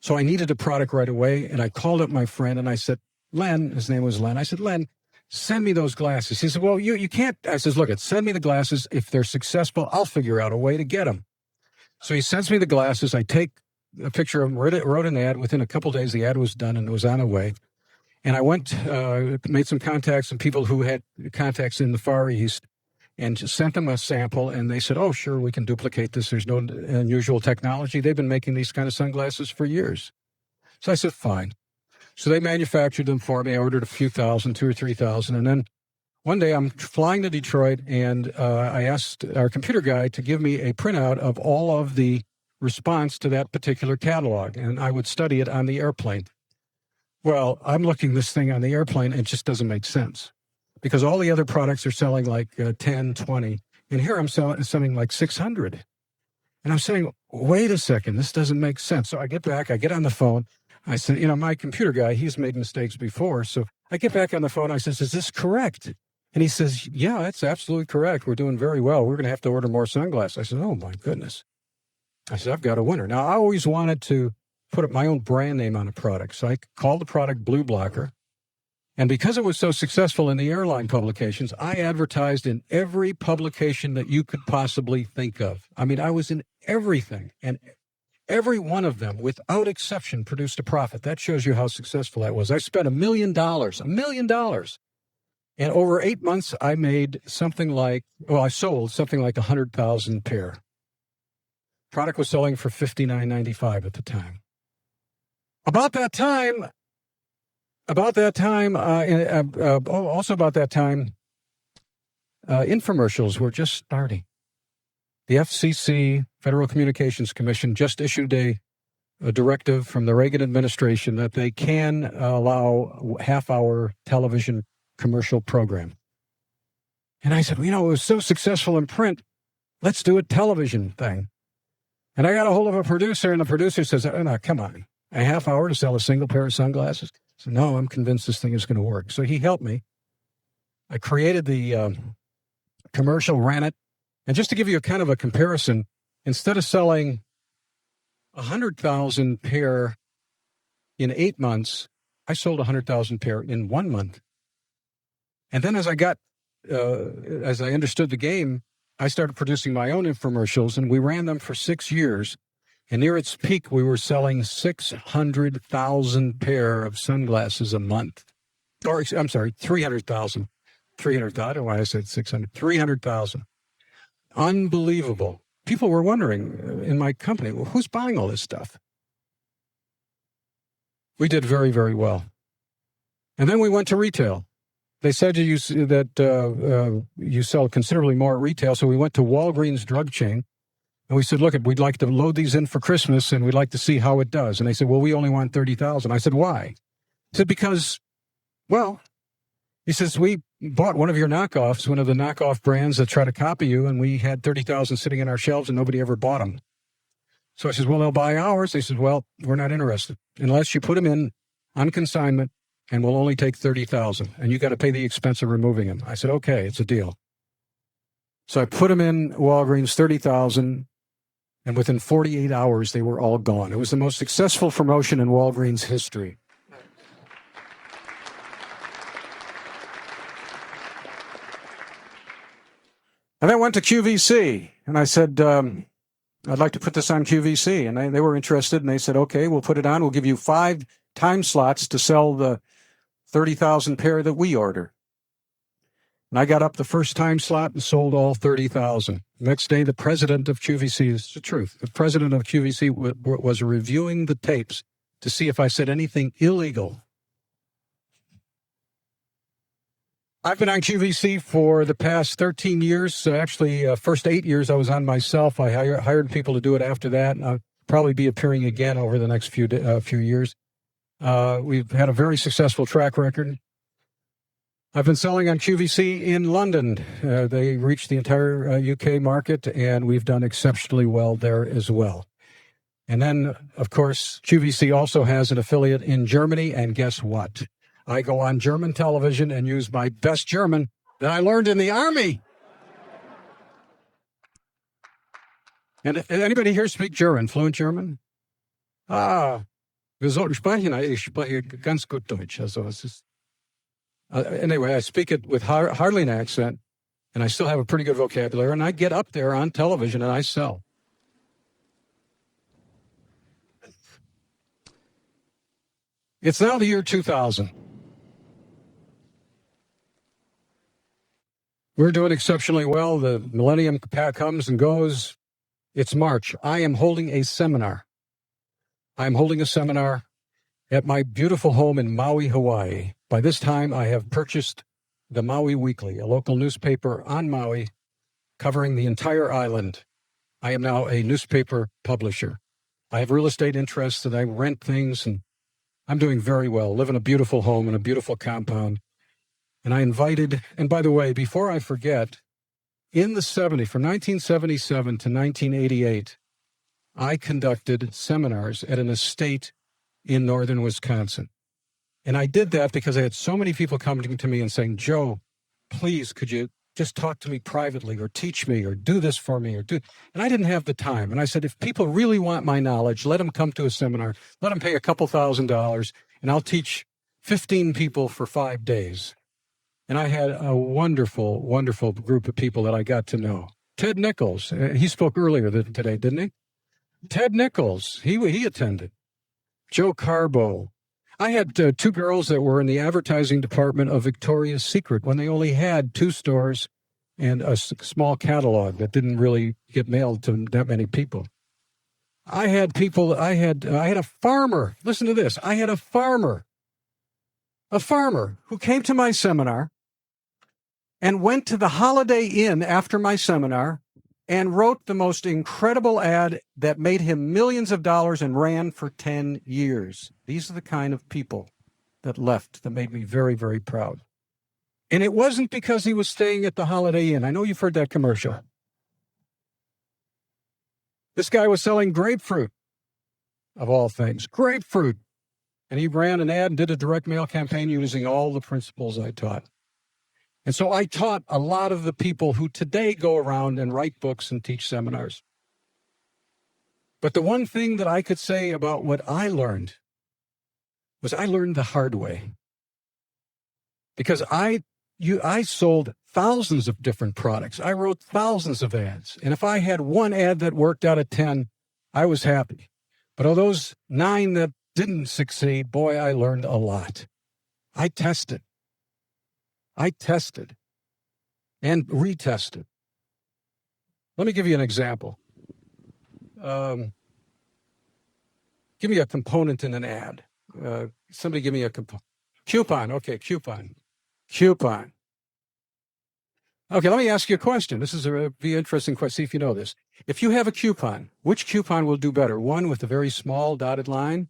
So I needed a product right away, and I called up my friend, and I said, Len, his name was Len. I said, Len, Send me those glasses. He said, well, you can't. I says, look, send me the glasses. If they're successful, I'll figure out a way to get them. So he sends me the glasses. I take a picture of them, wrote an ad. Within a couple of days, the ad was done and it was on the way. And I went, made some contacts, some people who had contacts in the Far East, and just sent them a sample. And they said, oh, sure, we can duplicate this. There's no unusual technology. They've been making these kind of sunglasses for years. So I said, fine. So they manufactured them for me. I ordered a few thousand, 2,000 or 3,000. And then one day I'm flying to Detroit, and I asked our computer guy to give me a printout of all of the response to that particular catalog, and I would study it on the airplane. Well, I'm looking this thing on the airplane, and it just doesn't make sense because all the other products are selling like 10, 20, and here I'm selling like 600. And I'm saying, wait a second, this doesn't make sense. So I get back, I get on the phone. I said, my computer guy, he's made mistakes before. So I get back on the phone. I says, is this correct? And he says, yeah, that's absolutely correct. We're doing very well. We're going to have to order more sunglasses. I said, oh, my goodness. I said, I've got a winner. Now, I always wanted to put my own brand name on a product. So I called the product Blue Blocker. And because it was so successful in the airline publications, I advertised in every publication that you could possibly think of. I mean, I was in everything. And every one of them, without exception, produced a profit. That shows you how successful that was. I spent $1 million. And over 8 months, I made I sold something like 100,000 pair. Product was selling for $59.95 at the time. Also about that time, infomercials were just starting. The FCC, Federal Communications Commission, just issued a directive from the Reagan administration that they can allow half-hour television commercial program. And I said, it was so successful in print, let's do a television thing. And I got a hold of a producer, and the producer says, oh, no, come on, a half hour to sell a single pair of sunglasses? So no, I'm convinced this thing is going to work. So he helped me. I created the commercial, ran it. And just to give you a kind of a comparison, instead of selling 100,000 pair in 8 months, I sold 100,000 pair in 1 month. And then as I understood the game, I started producing my own infomercials, and we ran them for 6 years. And near its peak, we were selling 600,000 pair of sunglasses a month. Or, I'm sorry, 300,000. 300,000. I don't know why I said 600. 300,000. Unbelievable. People were wondering in my company, well, who's buying all this stuff? We did very, very well. And then we went to retail. They said to you that you sell considerably more at retail, so we went to Walgreens drug chain, and we said, look, we'd like to load these in for Christmas, and we'd like to see how it does. And they said, well, we only want 30,000. I said, why? He said, because, he says, we bought one of your knockoffs, one of the knockoff brands that try to copy you, and we had 30,000 sitting in our shelves, and nobody ever bought them. So I said, well, they'll buy ours. They said, well, we're not interested unless you put them in on consignment, and we'll only take 30,000, and you got to pay the expense of removing them. I said, okay, it's a deal. So I put them in Walgreens, 30,000, and within 48 hours, they were all gone. It was the most successful promotion in Walgreens history. And I went to QVC, and I said, I'd like to put this on QVC. And they were interested, and they said, okay, we'll put it on. We'll give you 5 time slots to sell the 30,000 pair that we order. And I got up the first time slot and sold all 30,000. Next day, the president of QVC, it's the truth, the president of QVC was reviewing the tapes to see if I said anything illegal. I've been on QVC for the past 13 years. Actually, first 8 years I was on myself. I hired people to do it after that. I'll probably be appearing again over the next few years. We've had a very successful track record. I've been selling on QVC in London. They reached the entire UK market, and we've done exceptionally well there as well. And then, of course, QVC also has an affiliate in Germany, and guess what? I go on German television and use my best German that I learned in the Army. And anybody here speak German, fluent German? Wir sollten sprechen. Ich spreche ganz gut Deutsch. Also es ist Anyway, I speak it with hardly an accent, and I still have a pretty good vocabulary, and I get up there on television and I sell. It's now the year 2000. We're doing exceptionally well. The millennium comes and goes. It's March. I am holding a seminar. I'm holding a seminar at my beautiful home in Maui, Hawaii. By this time, I have purchased the Maui Weekly, a local newspaper on Maui covering the entire island. I am now a newspaper publisher. I have real estate interests and I rent things, and I'm doing very well. Live in a beautiful home in a beautiful compound. And I invited, and by the way, before I forget, in the 70s, from 1977 to 1988, I conducted seminars at an estate in northern Wisconsin. And I did that because I had so many people coming to me and saying, Joe, please, could you just talk to me privately or teach me or do this for me or do. And I didn't have the time. And I said, if people really want my knowledge, let them come to a seminar, let them pay a couple $1,000s, and I'll teach 15 people for 5 days. And I had a wonderful, wonderful group of people that I got to know. Ted Nichols, he spoke earlier today, didn't he? Ted Nichols, he attended. Joe Carbo. I had 2 girls that were in the advertising department of Victoria's Secret when they only had 2 stores and a small catalog that didn't really get mailed to that many people. I had people, I had a farmer. Listen to this. I had a farmer who came to my seminar and went to the Holiday Inn after my seminar and wrote the most incredible ad that made him millions of dollars and ran for 10 years. These are the kind of people that left that made me very, very proud. And it wasn't because he was staying at the Holiday Inn. I know you've heard that commercial. This guy was selling grapefruit, of all things, grapefruit. And he ran an ad and did a direct mail campaign using all the principles I taught. And so I taught a lot of the people who today go around and write books and teach seminars. But the one thing that I could say about what I learned was I learned the hard way. Because I sold thousands of different products. I wrote thousands of ads. And if I had one ad that worked out of 10, I was happy. But of those 9 that didn't succeed, boy, I learned a lot. I tested and retested. Let me give you an example. Give me a component in an ad. Somebody give me a coupon. Okay, coupon. Okay, let me ask you a question. This is be an interesting question. See if you know this. If you have a coupon, which coupon will do better? One with a very small dotted line,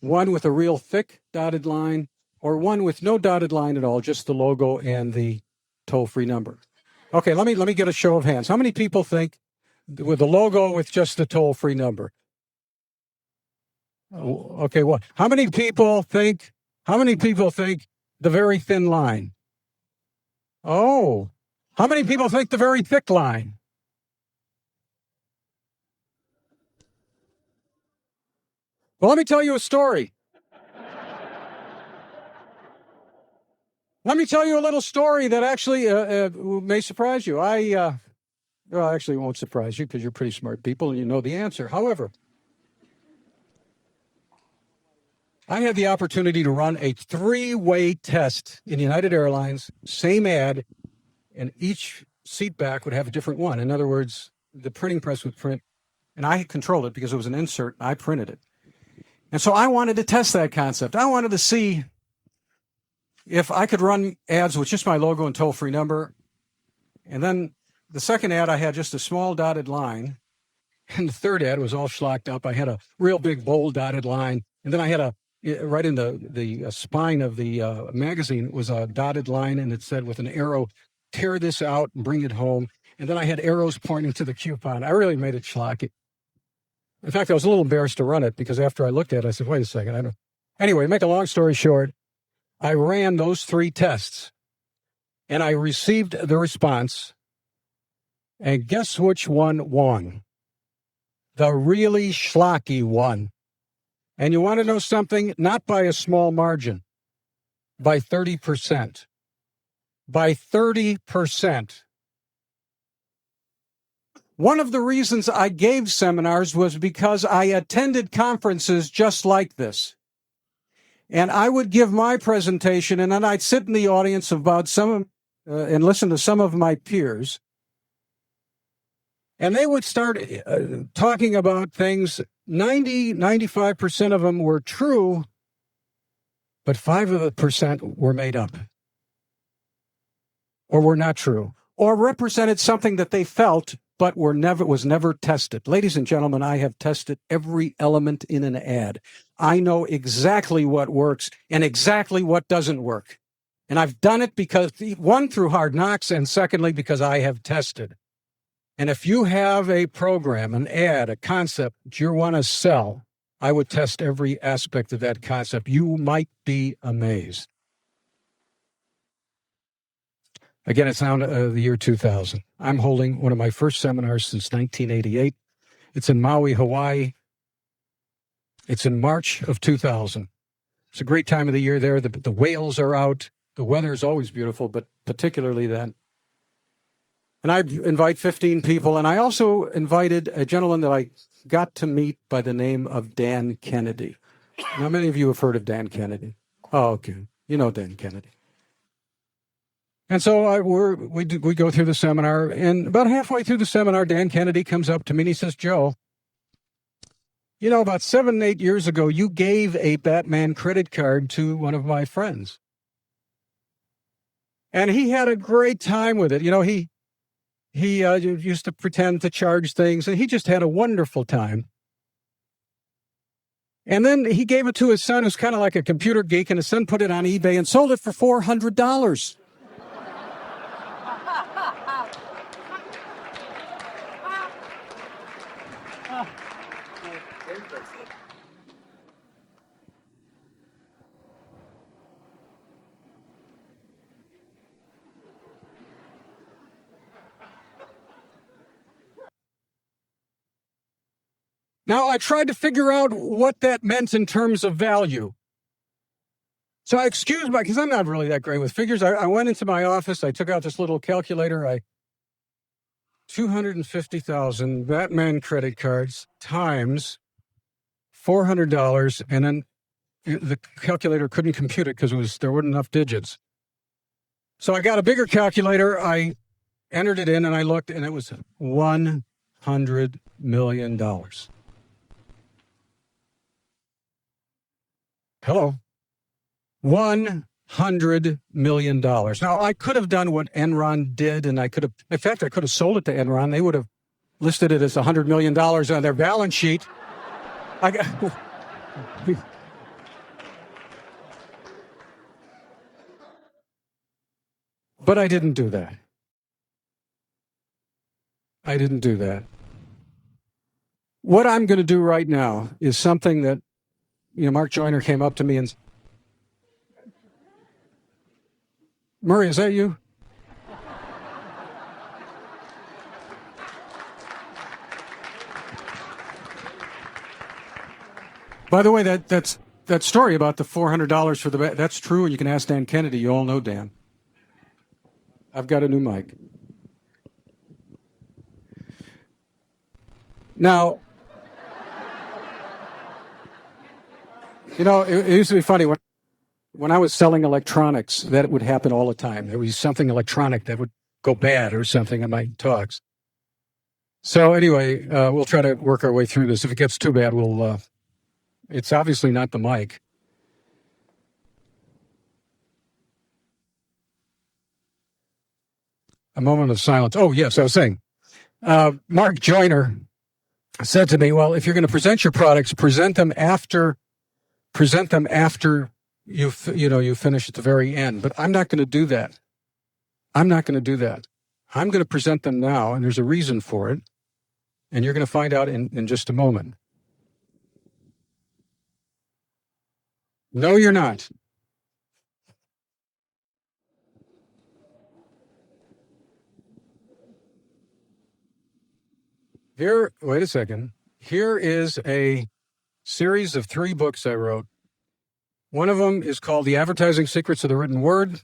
one with a real thick dotted line, or one with no dotted line at all, just the logo and the toll-free number? Okay, let me get a show of hands. How many people think with the logo with just the toll-free number? Okay, well, how many people think the very thin line? Oh, how many people think the very thick line? Well, let me tell you a story. Let me tell you a little story that actually may surprise you. Well, actually, it won't surprise you because you're pretty smart people and you know the answer. However, I had the opportunity to run a 3-way test in United Airlines, same ad, and each seat back would have a different one. In other words, the printing press would print, and I controlled it because it was an insert. I printed it. And so I wanted to test that concept. I wanted to see if I could run ads with just my logo and toll-free number. And then the second ad, I had just a small dotted line. And the third ad was all schlocked up. I had a real big, bold dotted line. And then I had right in the spine of the magazine was a dotted line, and it said with an arrow, tear this out and bring it home. And then I had arrows pointing to the coupon. I really made it schlocky. In fact, I was a little embarrassed to run it because after I looked at it, I said, wait a second. Anyway, to make a long story short, I ran those 3 tests, and I received the response, and guess which one won? The really schlocky one. And you want to know something? Not by a small margin. by 30%. By 30%. One of the reasons I gave seminars was because I attended conferences just like this. And I would give my presentation, and then I'd sit in the audience about and listen to some of my peers. And they would start talking about things. 95% of them were true, but 5% were made up, or were not true, or represented something that they felt but was never tested. Ladies and gentlemen, I have tested every element in an ad. I know exactly what works and exactly what doesn't work. And I've done it because, one, through hard knocks, and secondly, because I have tested. And if you have a program, an ad, a concept that you want to sell, I would test every aspect of that concept. You might be amazed. Again, it's now the year 2000. I'm holding one of my first seminars since 1988. It's in Maui, Hawaii. It's in March of 2000. It's a great time of the year there. The whales are out. The weather is always beautiful, but particularly then. And I invite 15 people. And I also invited a gentleman that I got to meet by the name of Dan Kennedy. Now, many of you have heard of Dan Kennedy. Oh, okay. You know Dan Kennedy. And so we go through the seminar, and about halfway through the seminar, Dan Kennedy comes up to me and he says, Joe, you know, about 7, 8 years ago, you gave a Batman credit card to one of my friends. And he had a great time with it. You know, he used to pretend to charge things, and he just had a wonderful time. And then he gave it to his son, who's kind of like a computer geek, and his son put it on eBay and sold it for $400. Now, I tried to figure out what that meant in terms of value. So I excused because I'm not really that great with figures. I went into my office. I took out this little calculator. 250,000 Batman credit cards times $400, and then the calculator couldn't compute it because there weren't enough digits. So I got a bigger calculator. I entered it in, and I looked, and it was $100 million. Hello. $100 million. Now, I could have done what Enron did, and I could have sold it to Enron. They would have listed it as $100 million on their balance sheet. But I didn't do that. I didn't do that. What I'm going to do right now is something that, Mark Joyner came up to me and, Murray, is that you? By the way, that story about the $400 for that's true. You can ask Dan Kennedy. You all know Dan. I've got a new mic. Now, it used to be funny when I was selling electronics, that would happen all the time. There was something electronic that would go bad or something in my talks. So anyway, we'll try to work our way through this. If it gets too bad, it's obviously not the mic. A moment of silence. Oh, yes, I was saying, Mark Joyner said to me, well, if you're going to present your products, present them after you finish at the very end. But I'm not going to do that. I'm going to present them now, and there's a reason for it. And you're going to find out in just a moment. No, you're not. Wait a second. Here is a series of 3 books I wrote. One of them is called The Advertising Secrets of the Written Word,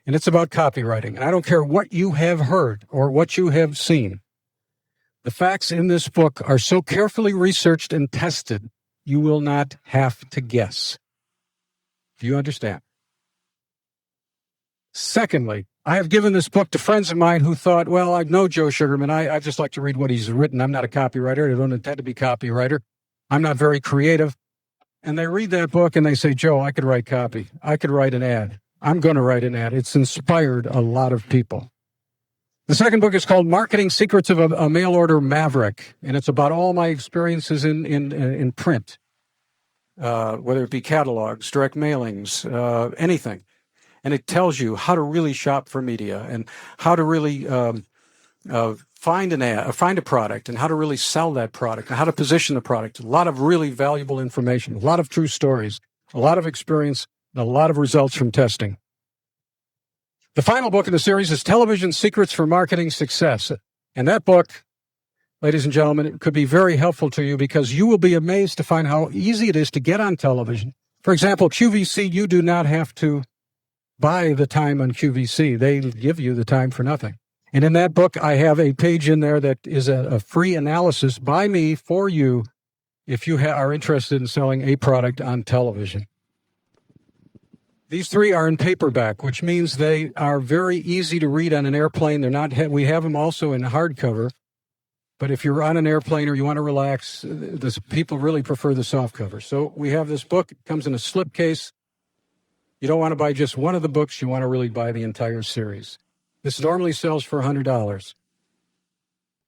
and it's about copywriting. And I don't care what you have heard or what you have seen. The facts in this book are so carefully researched and tested, you will not have to guess. Do you understand? Secondly, I have given this book to friends of mine who thought, well, I know Joe Sugarman. I just like to read what he's written. I'm not a copywriter. I don't intend to be a copywriter. I'm not very creative. And they read that book and they say, Joe, I could write copy. I could write an ad. I'm going to write an ad. It's inspired a lot of people. The second book is called Marketing Secrets of a Mail Order Maverick, and it's about all my experiences in print, whether it be catalogs, direct mailings, anything. And it tells you how to really shop for media and how to really find an ad, find a product, and how to really sell that product and how to position the product. A lot of really valuable information, a lot of true stories, a lot of experience, and a lot of results from testing. The final book in the series is Television Secrets for Marketing Success. And that book, ladies and gentlemen, it could be very helpful to you because you will be amazed to find how easy it is to get on television. For example, QVC, you do not have to buy the time on QVC. They give you the time for nothing. And in that book, I have a page in there that is a free analysis by me for you if you are interested in selling a product on television. These three are in paperback, which means they are very easy to read on an airplane. They're not. We have them also in hardcover, but if you're on an airplane or you want to relax, people really prefer the softcover. So we have this book. It comes in a slipcase. You don't want to buy just one of the books. You want to really buy the entire series. This normally sells for $100.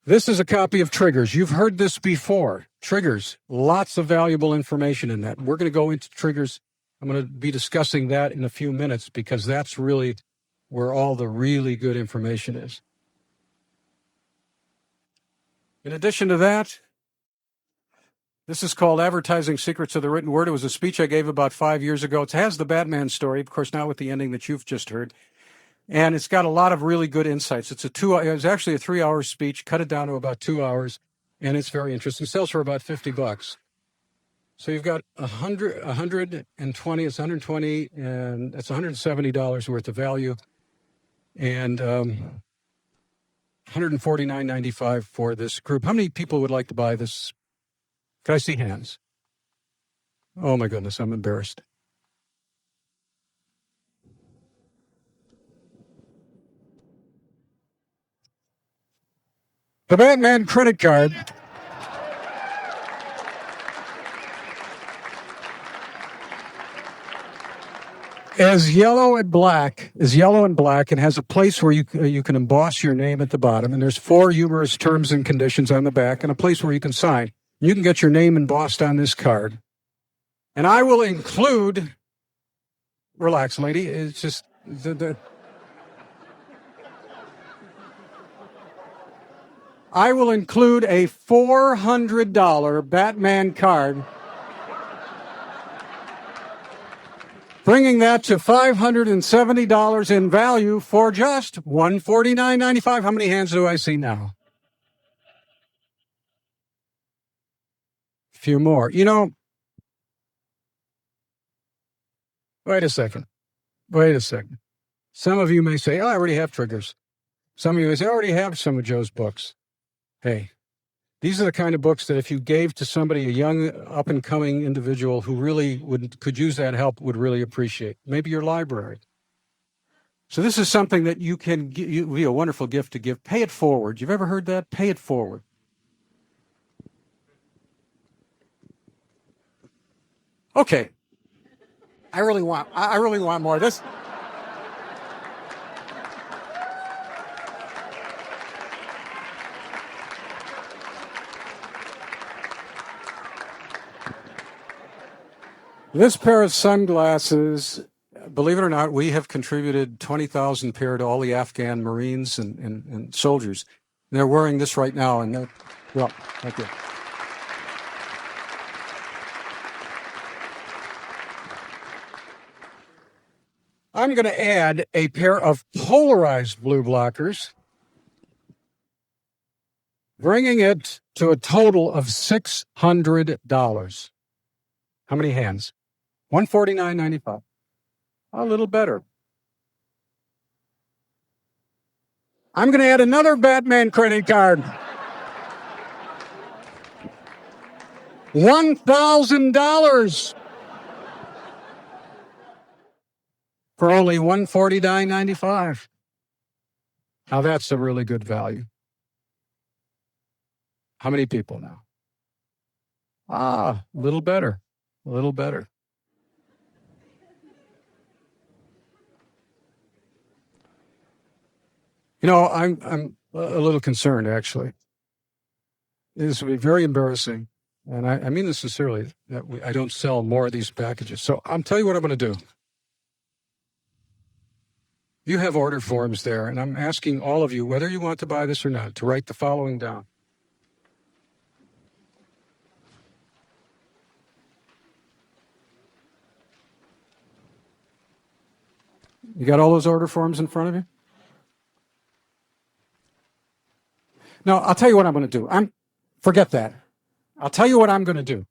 This is a copy of Triggers. You've heard this before. Triggers, lots of valuable information in that. We're going to go into Triggers. I'm going to be discussing that in a few minutes because that's really where all the really good information is. In addition to that, this is called Advertising Secrets of the Written Word. It was a speech I gave about 5 years ago. It has the Batman story, of course, not with the ending that you've just heard. And it's got a lot of really good insights. It was actually a 3-hour speech, cut it down to about 2 hours, and it's very interesting. It sells for about $50. So you've got 120, it's 120, and that's $170 worth of value, and $149.95 for this group. How many people would like to buy this? Can I see hands? Oh my goodness, I'm embarrassed. The Batman credit card is yellow and black, and has a place where you can emboss your name at the bottom, and there's 4 humorous terms and conditions on the back, and a place where you can sign. You can get your name embossed on this card. And I will include, relax, lady, it's just I will include a $400 Batman card, bringing that to $570 in value for just $149.95. How many hands do I see now? A few more. You know, wait a second. Some of you may say, oh, I already have Triggers. Some of you may say, I already have some of Joe's books. Hey, these are the kind of books that if you gave to somebody, a young, up-and-coming individual who really could use that help, would really appreciate. Maybe your library. So this is something that you can be a wonderful gift to give. Pay it forward. You've ever heard that? Pay it forward. Okay. I really want more of this. This pair of sunglasses, believe it or not, we have contributed 20,000 pair to all the Afghan Marines and soldiers. And they're wearing this right now. And well, thank you. I'm going to add a pair of polarized blue blockers, bringing it to a total of $600. How many hands? $149.95. A little better. I'm going to add another Batman credit card. $1,000 for only $149.95. Now that's a really good value. How many people now? A little better. A little better. You know, I'm a little concerned, actually. This would be very embarrassing. And I mean this sincerely, that I don't sell more of these packages. So I'll tell you what I'm going to do. You have order forms there, and I'm asking all of you, whether you want to buy this or not, to write the following down. You got all those order forms in front of you? No, I'll tell you what I'm going to do. Forget that. I'll tell you what I'm going to do.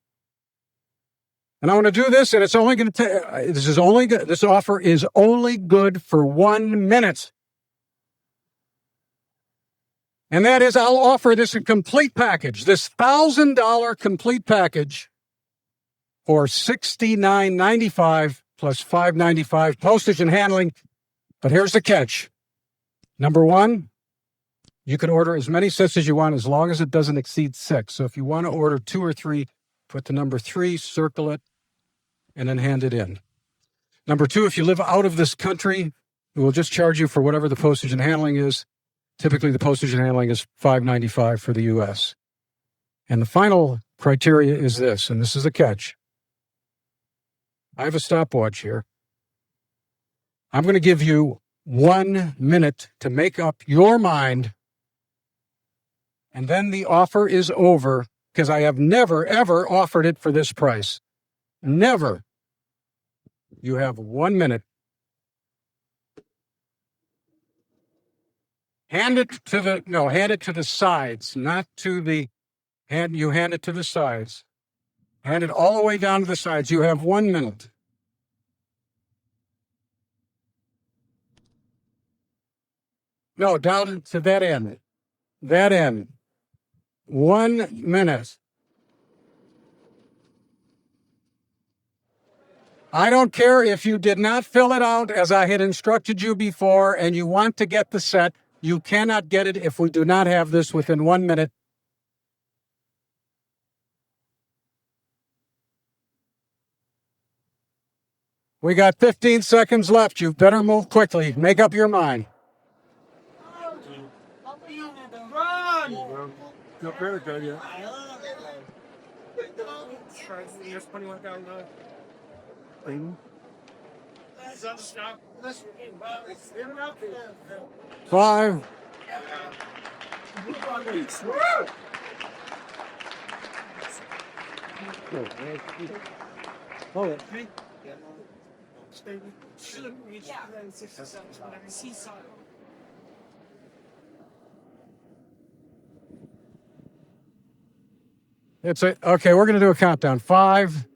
And I want to do this, and it's only going to this offer is only good for 1 minute. And that is, I'll offer this a complete package, this $1,000 complete package for $69.95 plus $5.95 postage and handling. But here's the catch. Number one, you can order as many sets as you want as long as it doesn't exceed 6. So if you want to order 2 or 3, put the number 3, circle it, and then hand it in. Number 2, if you live out of this country, we will just charge you for whatever the postage and handling is. Typically, the postage and handling is $5.95 for the U.S. And the final criteria is this, and this is the catch. I have a stopwatch here. I'm going to give you 1 minute to make up your mind, and then the offer is over, because I have never, ever offered it for this price. Never. You have 1 minute. Hand it to the sides, not to the hand. You hand it to the sides. Hand it all the way down to the sides. You have 1 minute. No, down to that end. That end. 1 minute. I don't care if you did not fill it out as I had instructed you before and you want to get the set. You cannot get it if we do not have this within 1 minute. We got 15 seconds left. You better move quickly. Make up your mind. Run! No, very good, yeah. Five. Okay, we're going to do a countdown. 5.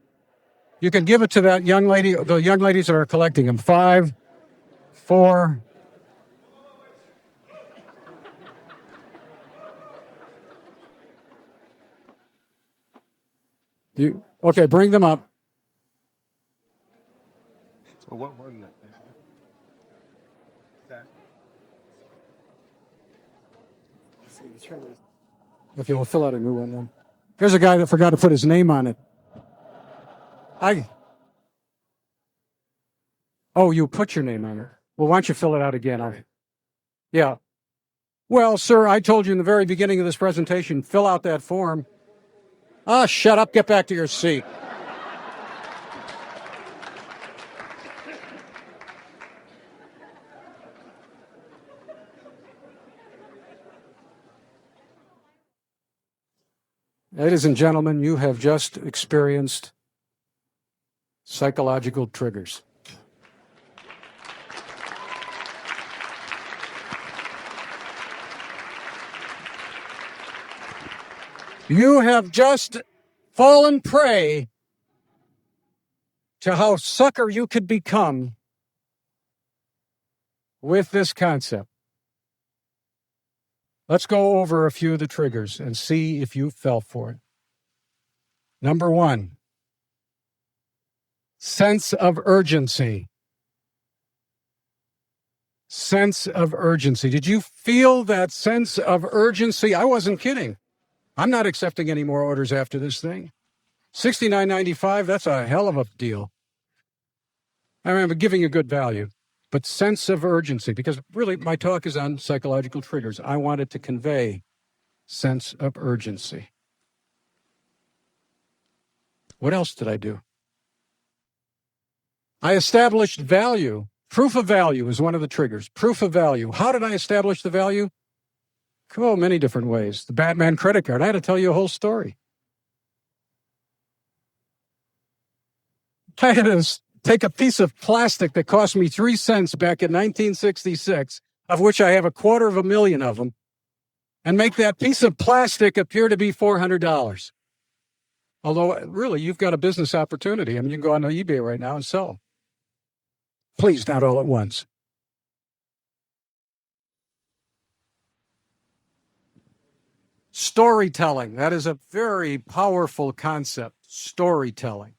You can give it to that young lady, the young ladies that are collecting them. 5, 4. Okay, bring them up. So what was that? Okay, we'll fill out a new one then. Here's a guy that forgot to put his name on it. Oh, you put your name on it. Well, why don't you fill it out again? Yeah. Well, sir, I told you in the very beginning of this presentation, fill out that form. Shut up. Get back to your seat. Ladies and gentlemen, you have just experienced psychological triggers. You have just fallen prey to how sucker you could become with this concept. Let's go over a few of the triggers and see if you fell for it. Number one, sense of urgency. Sense of urgency. Did you feel that sense of urgency? I wasn't kidding. I'm not accepting any more orders after this thing. $69.95, that's a hell of a deal. I remember giving a good value, but sense of urgency, because really my talk is on psychological triggers. I wanted to convey sense of urgency. What else did I do? I established value. Proof of value is one of the triggers. Proof of value. How did I establish the value? Oh, many different ways. The Batman credit card. I had to tell you a whole story. I had to take a piece of plastic that cost me 3 cents back in 1966, of which I have 250,000 of them, and make that piece of plastic appear to be $400. Although, really, you've got a business opportunity. I mean, you can go on eBay right now and sell them. Please, not all at once. Storytelling. That is a very powerful concept. Storytelling.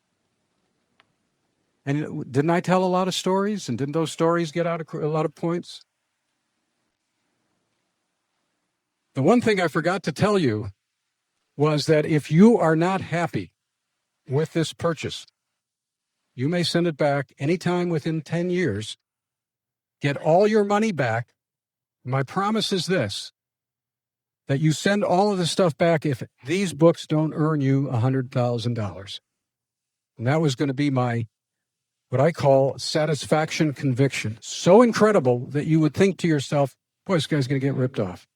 And didn't I tell a lot of stories? And didn't those stories get out a lot of points? The one thing I forgot to tell you was that if you are not happy with this purchase, you may send it back anytime within 10 years, get all your money back. My promise is this, that you send all of the stuff back if these books don't earn you $100,000. And that was going to be my, what I call satisfaction conviction. So incredible that you would think to yourself, boy, this guy's going to get ripped off.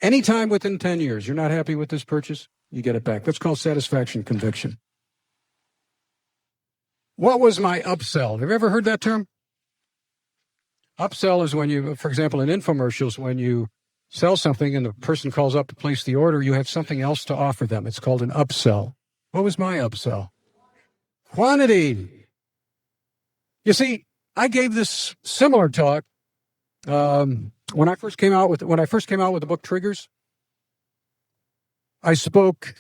Anytime within 10 years, you're not happy with this purchase, you get it back. That's called satisfaction conviction. What was my upsell? Have you ever heard that term? Upsell is when you, for example, in infomercials, when you sell something and the person calls up to place the order, you have something else to offer them. It's called an upsell. What was my upsell? Quantity. You see, I gave this similar talk when I first came out with the book Triggers. I spoke.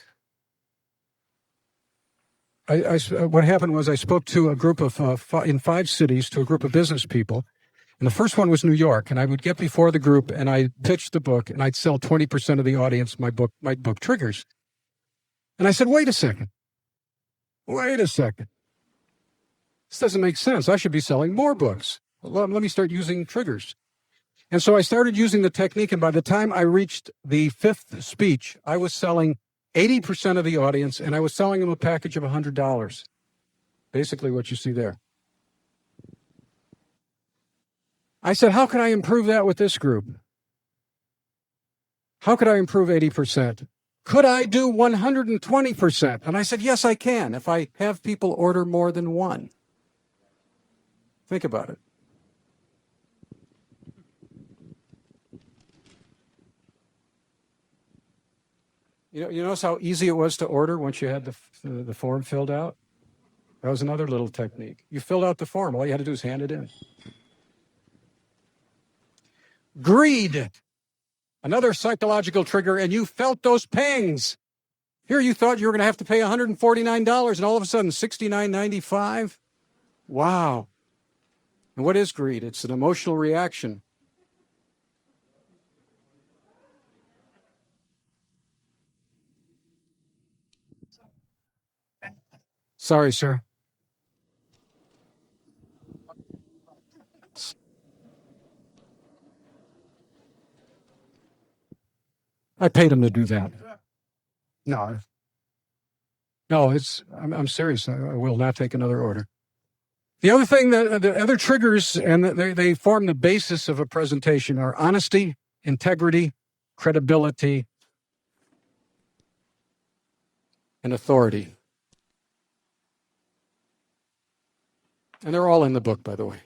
What happened was I spoke to a group of in 5 cities to a group of business people. And the first one was New York, and I would get before the group and I pitched the book, and I'd sell 20% of the audience my book Triggers. And I said, wait a second. This doesn't make sense. I should be selling more books. Let me start using triggers. And so I started using the technique, and by the time I reached the 5th speech, I was selling 80% of the audience, and I was selling them a package of $100. Basically what you see there. I said, how can I improve that with this group? How could I improve 80%? Could I do 120%? And I said, yes, I can, if I have people order more than one. Think about it. You notice how easy it was to order once you had the form filled out? That was another little technique. You filled out the form. All you had to do is hand it in. Greed, another psychological trigger, and you felt those pangs. Here you thought you were going to have to pay $149, and all of a sudden $69.95. Wow. And what is greed? It's an emotional reaction. Sorry, sir. I paid him to do that. No, I'm serious. I will not take another order. The other thing, the other triggers, and they form the basis of a presentation, are honesty, integrity, credibility, and authority. And they're all in the book, by the way.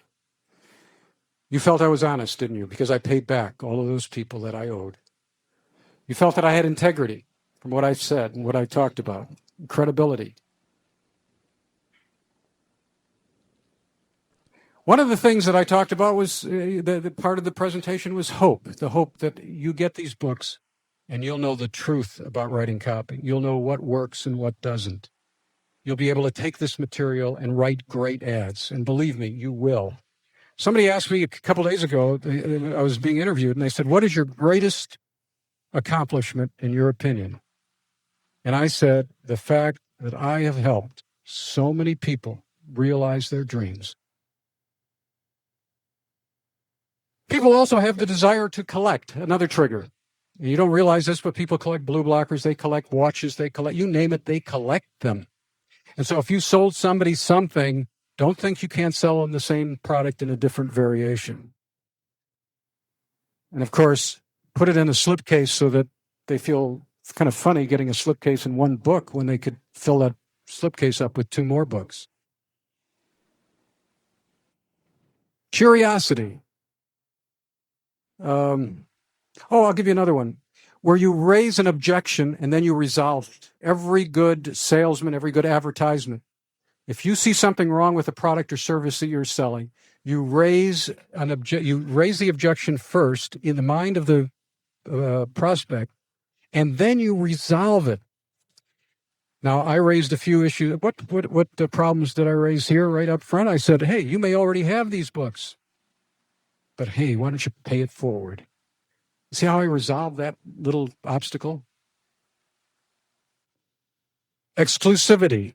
You felt I was honest, didn't you? Because I paid back all of those people that I owed. You felt that I had integrity from what I said and what I talked about, credibility. One of the things that I talked about was the part of the presentation was hope, the hope that you get these books and you'll know the truth about writing copy. You'll know what works and what doesn't. You'll be able to take this material and write great ads. And believe me, you will. Somebody asked me a couple days ago, I was being interviewed, and they said, what is your greatest accomplishment in your opinion? And I said, the fact that I have helped so many people realize their dreams. People also have the desire to collect, another trigger. You don't realize this, but people collect blue blockers, they collect watches, they collect, you name it, they collect them. And so if you sold somebody something, don't think you can't sell them the same product in a different variation. And of course, put it in a slipcase so that they feel it's kind of funny getting a slipcase in one book when they could fill that slipcase up with 2 more books. Curiosity. I'll give you another one. Where you raise an objection and then you resolve it. Every good salesman, every good advertisement, if you see something wrong with a product or service that you're selling, you raise the objection first in the mind of the prospect, and then you resolve it. Now, I raised a few issues. What problems did I raise here right up front? I said, hey, you may already have these books, but hey, why don't you pay it forward? See how I resolved that little obstacle? Exclusivity.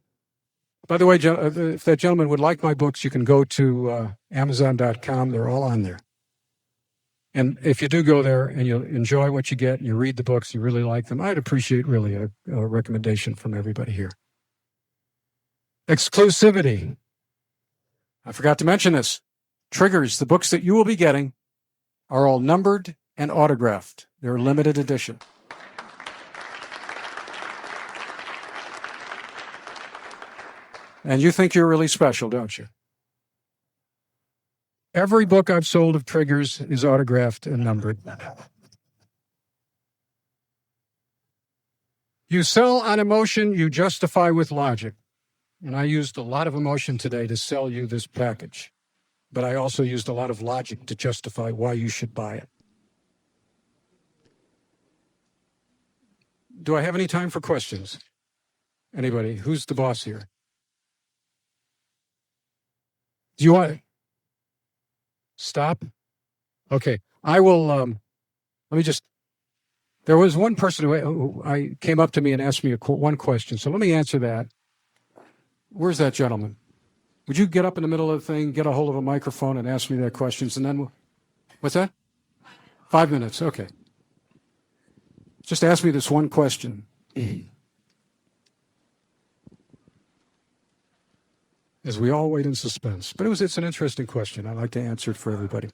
By the way, if that gentleman would like my books, you can go to Amazon.com. They're all on there. And if you do go there and you enjoy what you get and you read the books, you really like them, I'd appreciate really a recommendation from everybody here. Exclusivity. I forgot to mention this. Triggers. The books that you will be getting are all numbered and autographed. They're limited edition. And you think you're really special, don't you? Every book I've sold of Triggers is autographed and numbered. You sell on emotion, you justify with logic. And I used a lot of emotion today to sell you this package. But I also used a lot of logic to justify why you should buy it. Do I have any time for questions? Anybody? Who's the boss here? Do you want to stop? Okay. I will, let me just, there was one person who I came up to me and asked me one question. So let me answer that. Where's that gentleman? Would you get up in the middle of the thing, get a hold of a microphone and ask me that question? And then, what's that? 5 minutes. Okay. Just ask me this one question. As we all wait in suspense. But it's an interesting question. I'd like to answer it for everybody.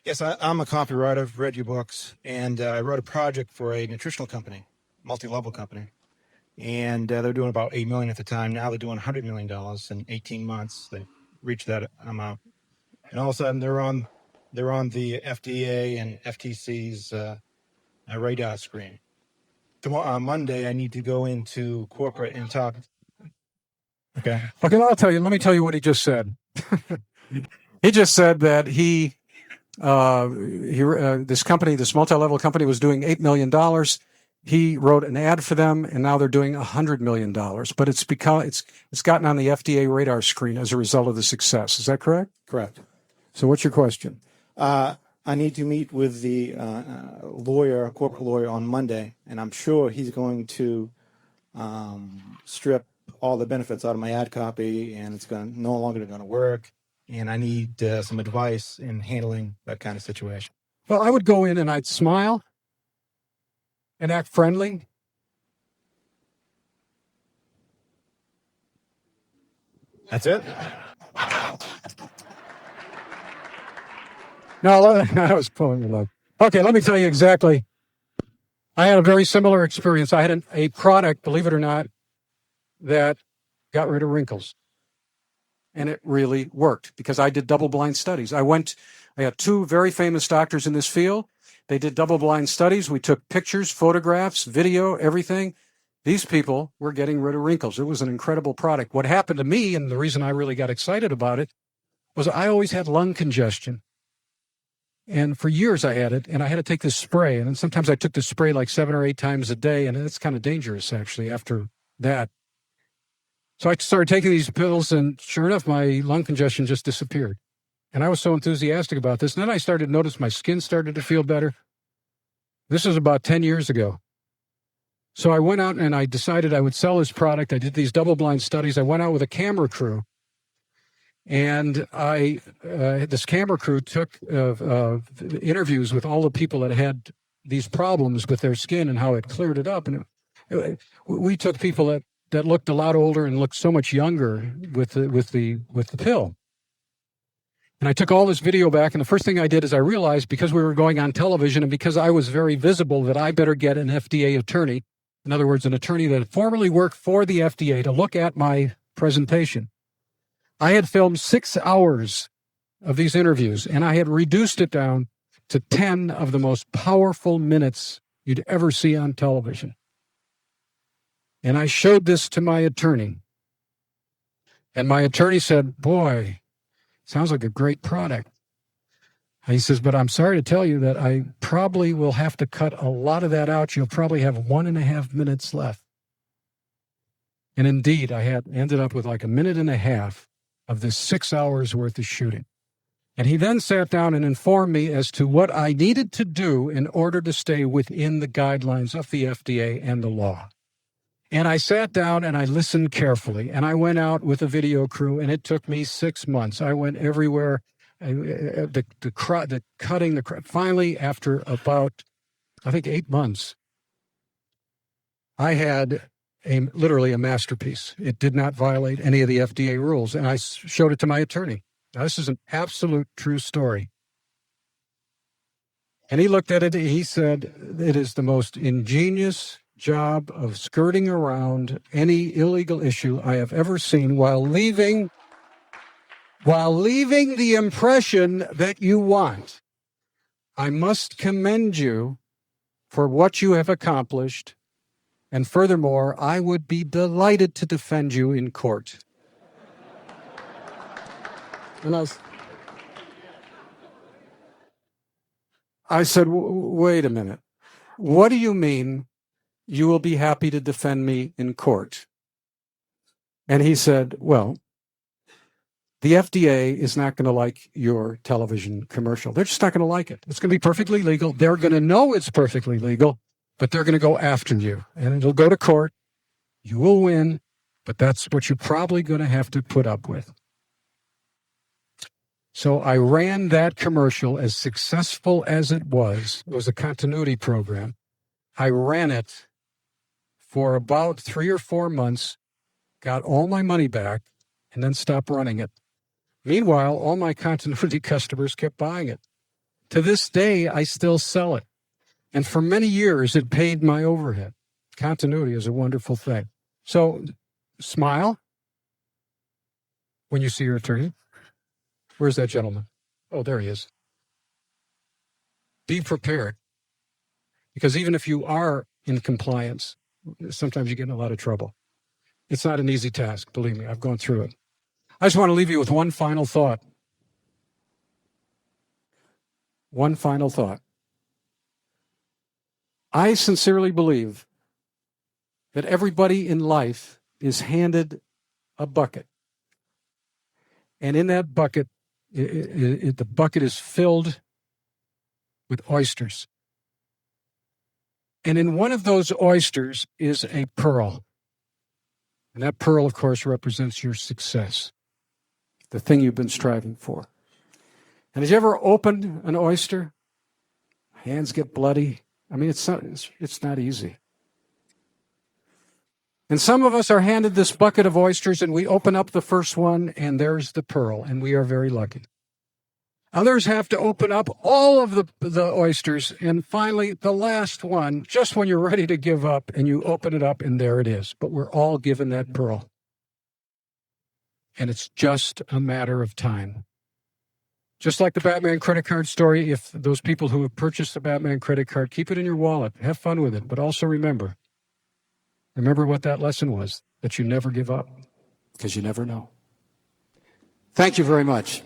Yes, I'm a copywriter. I've read your books, and I wrote a project for a nutritional company, multi-level company. And they're doing about $8 million at the time. Now they're doing $100 million in 18 months. They reached that amount. And all of a sudden they're on the FDA and FTC's radar screen. Tomorrow, on Monday, I need to go into corporate and talk. Okay, I'll tell you. Let me tell you what he just said. He just said that this company, this multi-level company, was doing $8 million. He wrote an ad for them, and now they're doing $100 million. But it's gotten on the FDA radar screen as a result of the success. Is that correct? Correct. So what's your question? I need to meet with the corporate lawyer on Monday, and I'm sure he's going to strip all the benefits out of my ad copy, and it's no longer going to work. And I need some advice in handling that kind of situation. Well, I would go in and I'd smile and act friendly. That's it? No, I was pulling your leg. Okay, let me tell you exactly. I had a very similar experience. I had a product, believe it or not, that got rid of wrinkles. And it really worked because I did double-blind studies. I had 2 very famous doctors in this field. They did double-blind studies. We took pictures, photographs, video, everything. These people were getting rid of wrinkles. It was an incredible product. What happened to me, and the reason I really got excited about it, was I always had lung congestion. And for years I had it, and I had to take this spray. And then sometimes I took this spray like 7 or 8 times a day, and it's kind of dangerous, actually, after that. So I started taking these pills, and sure enough, my lung congestion just disappeared. And I was so enthusiastic about this. And then I started to notice my skin started to feel better. This was about 10 years ago. So I went out and I decided I would sell this product. I did these double-blind studies. I went out with a camera crew. And this camera crew took interviews with all the people that had these problems with their skin and how it cleared it up. And we took people that looked a lot older and looked so much younger with the pill. And I took all this video back, and the first thing I did is I realized, because we were going on television and because I was very visible, that I better get an FDA attorney. In other words, an attorney that formerly worked for the FDA to look at my presentation. I had filmed 6 hours of these interviews, and I had reduced it down to 10 of the most powerful minutes you'd ever see on television. And I showed this to my attorney. And my attorney said, "Boy, sounds like a great product." And he says, "But I'm sorry to tell you that I probably will have to cut a lot of that out. You'll probably have 1.5 minutes left." And indeed, I ended up with like 1.5 minutes of this 6 hours worth of shooting. And he then sat down and informed me as to what I needed to do in order to stay within the guidelines of the FDA and the law. And I sat down and I listened carefully, and I went out with a video crew, and it took me 6 months. I went everywhere, finally, after about, I think, 8 months, I had literally a masterpiece. It did not violate any of the FDA rules, and I showed it to my attorney. Now, this is an absolute true story. And he looked at it, and he said, "It is the most ingenious job of skirting around any illegal issue I have ever seen, while leaving the impression that you want. I must commend you for what you have accomplished. And furthermore, I would be delighted to defend you in court." And I said, "Wait a minute. What do you mean you will be happy to defend me in court?" And he said, "Well, the FDA is not going to like your television commercial. They're just not going to like it. It's going to be perfectly legal. They're going to know it's perfectly legal, but they're going to go after you. And it'll go to court. You will win, but that's what you're probably going to have to put up with." So I ran that commercial, as successful as it was. It was a continuity program. I ran it for about 3 or 4 months, got all my money back, and then stopped running it. Meanwhile, all my continuity customers kept buying it. To this day, I still sell it. And for many years, it paid my overhead. Continuity is a wonderful thing. So smile when you see your attorney. Where's that gentleman? Oh, there he is. Be prepared. Because even if you are in compliance, sometimes you get in a lot of trouble. It's not an easy task, believe me. I've gone through it. I just want to leave you with one final thought. One final thought. I sincerely believe that everybody in life is handed a bucket. And in that bucket, the bucket is filled with oysters. And in one of those oysters is a pearl. And that pearl, of course, represents your success, the thing you've been striving for. And have you ever opened an oyster? Hands get bloody. I mean, it's not easy. And some of us are handed this bucket of oysters, and we open up the first one, and there's the pearl, and we are very lucky. Others have to open up all of the oysters, and finally, the last one, just when you're ready to give up, and you open it up, and there it is. But we're all given that pearl. And it's just a matter of time. Just like the Batman credit card story, if those people who have purchased the Batman credit card, keep it in your wallet, have fun with it, but also remember what that lesson was, that you never give up, because you never know. Thank you very much.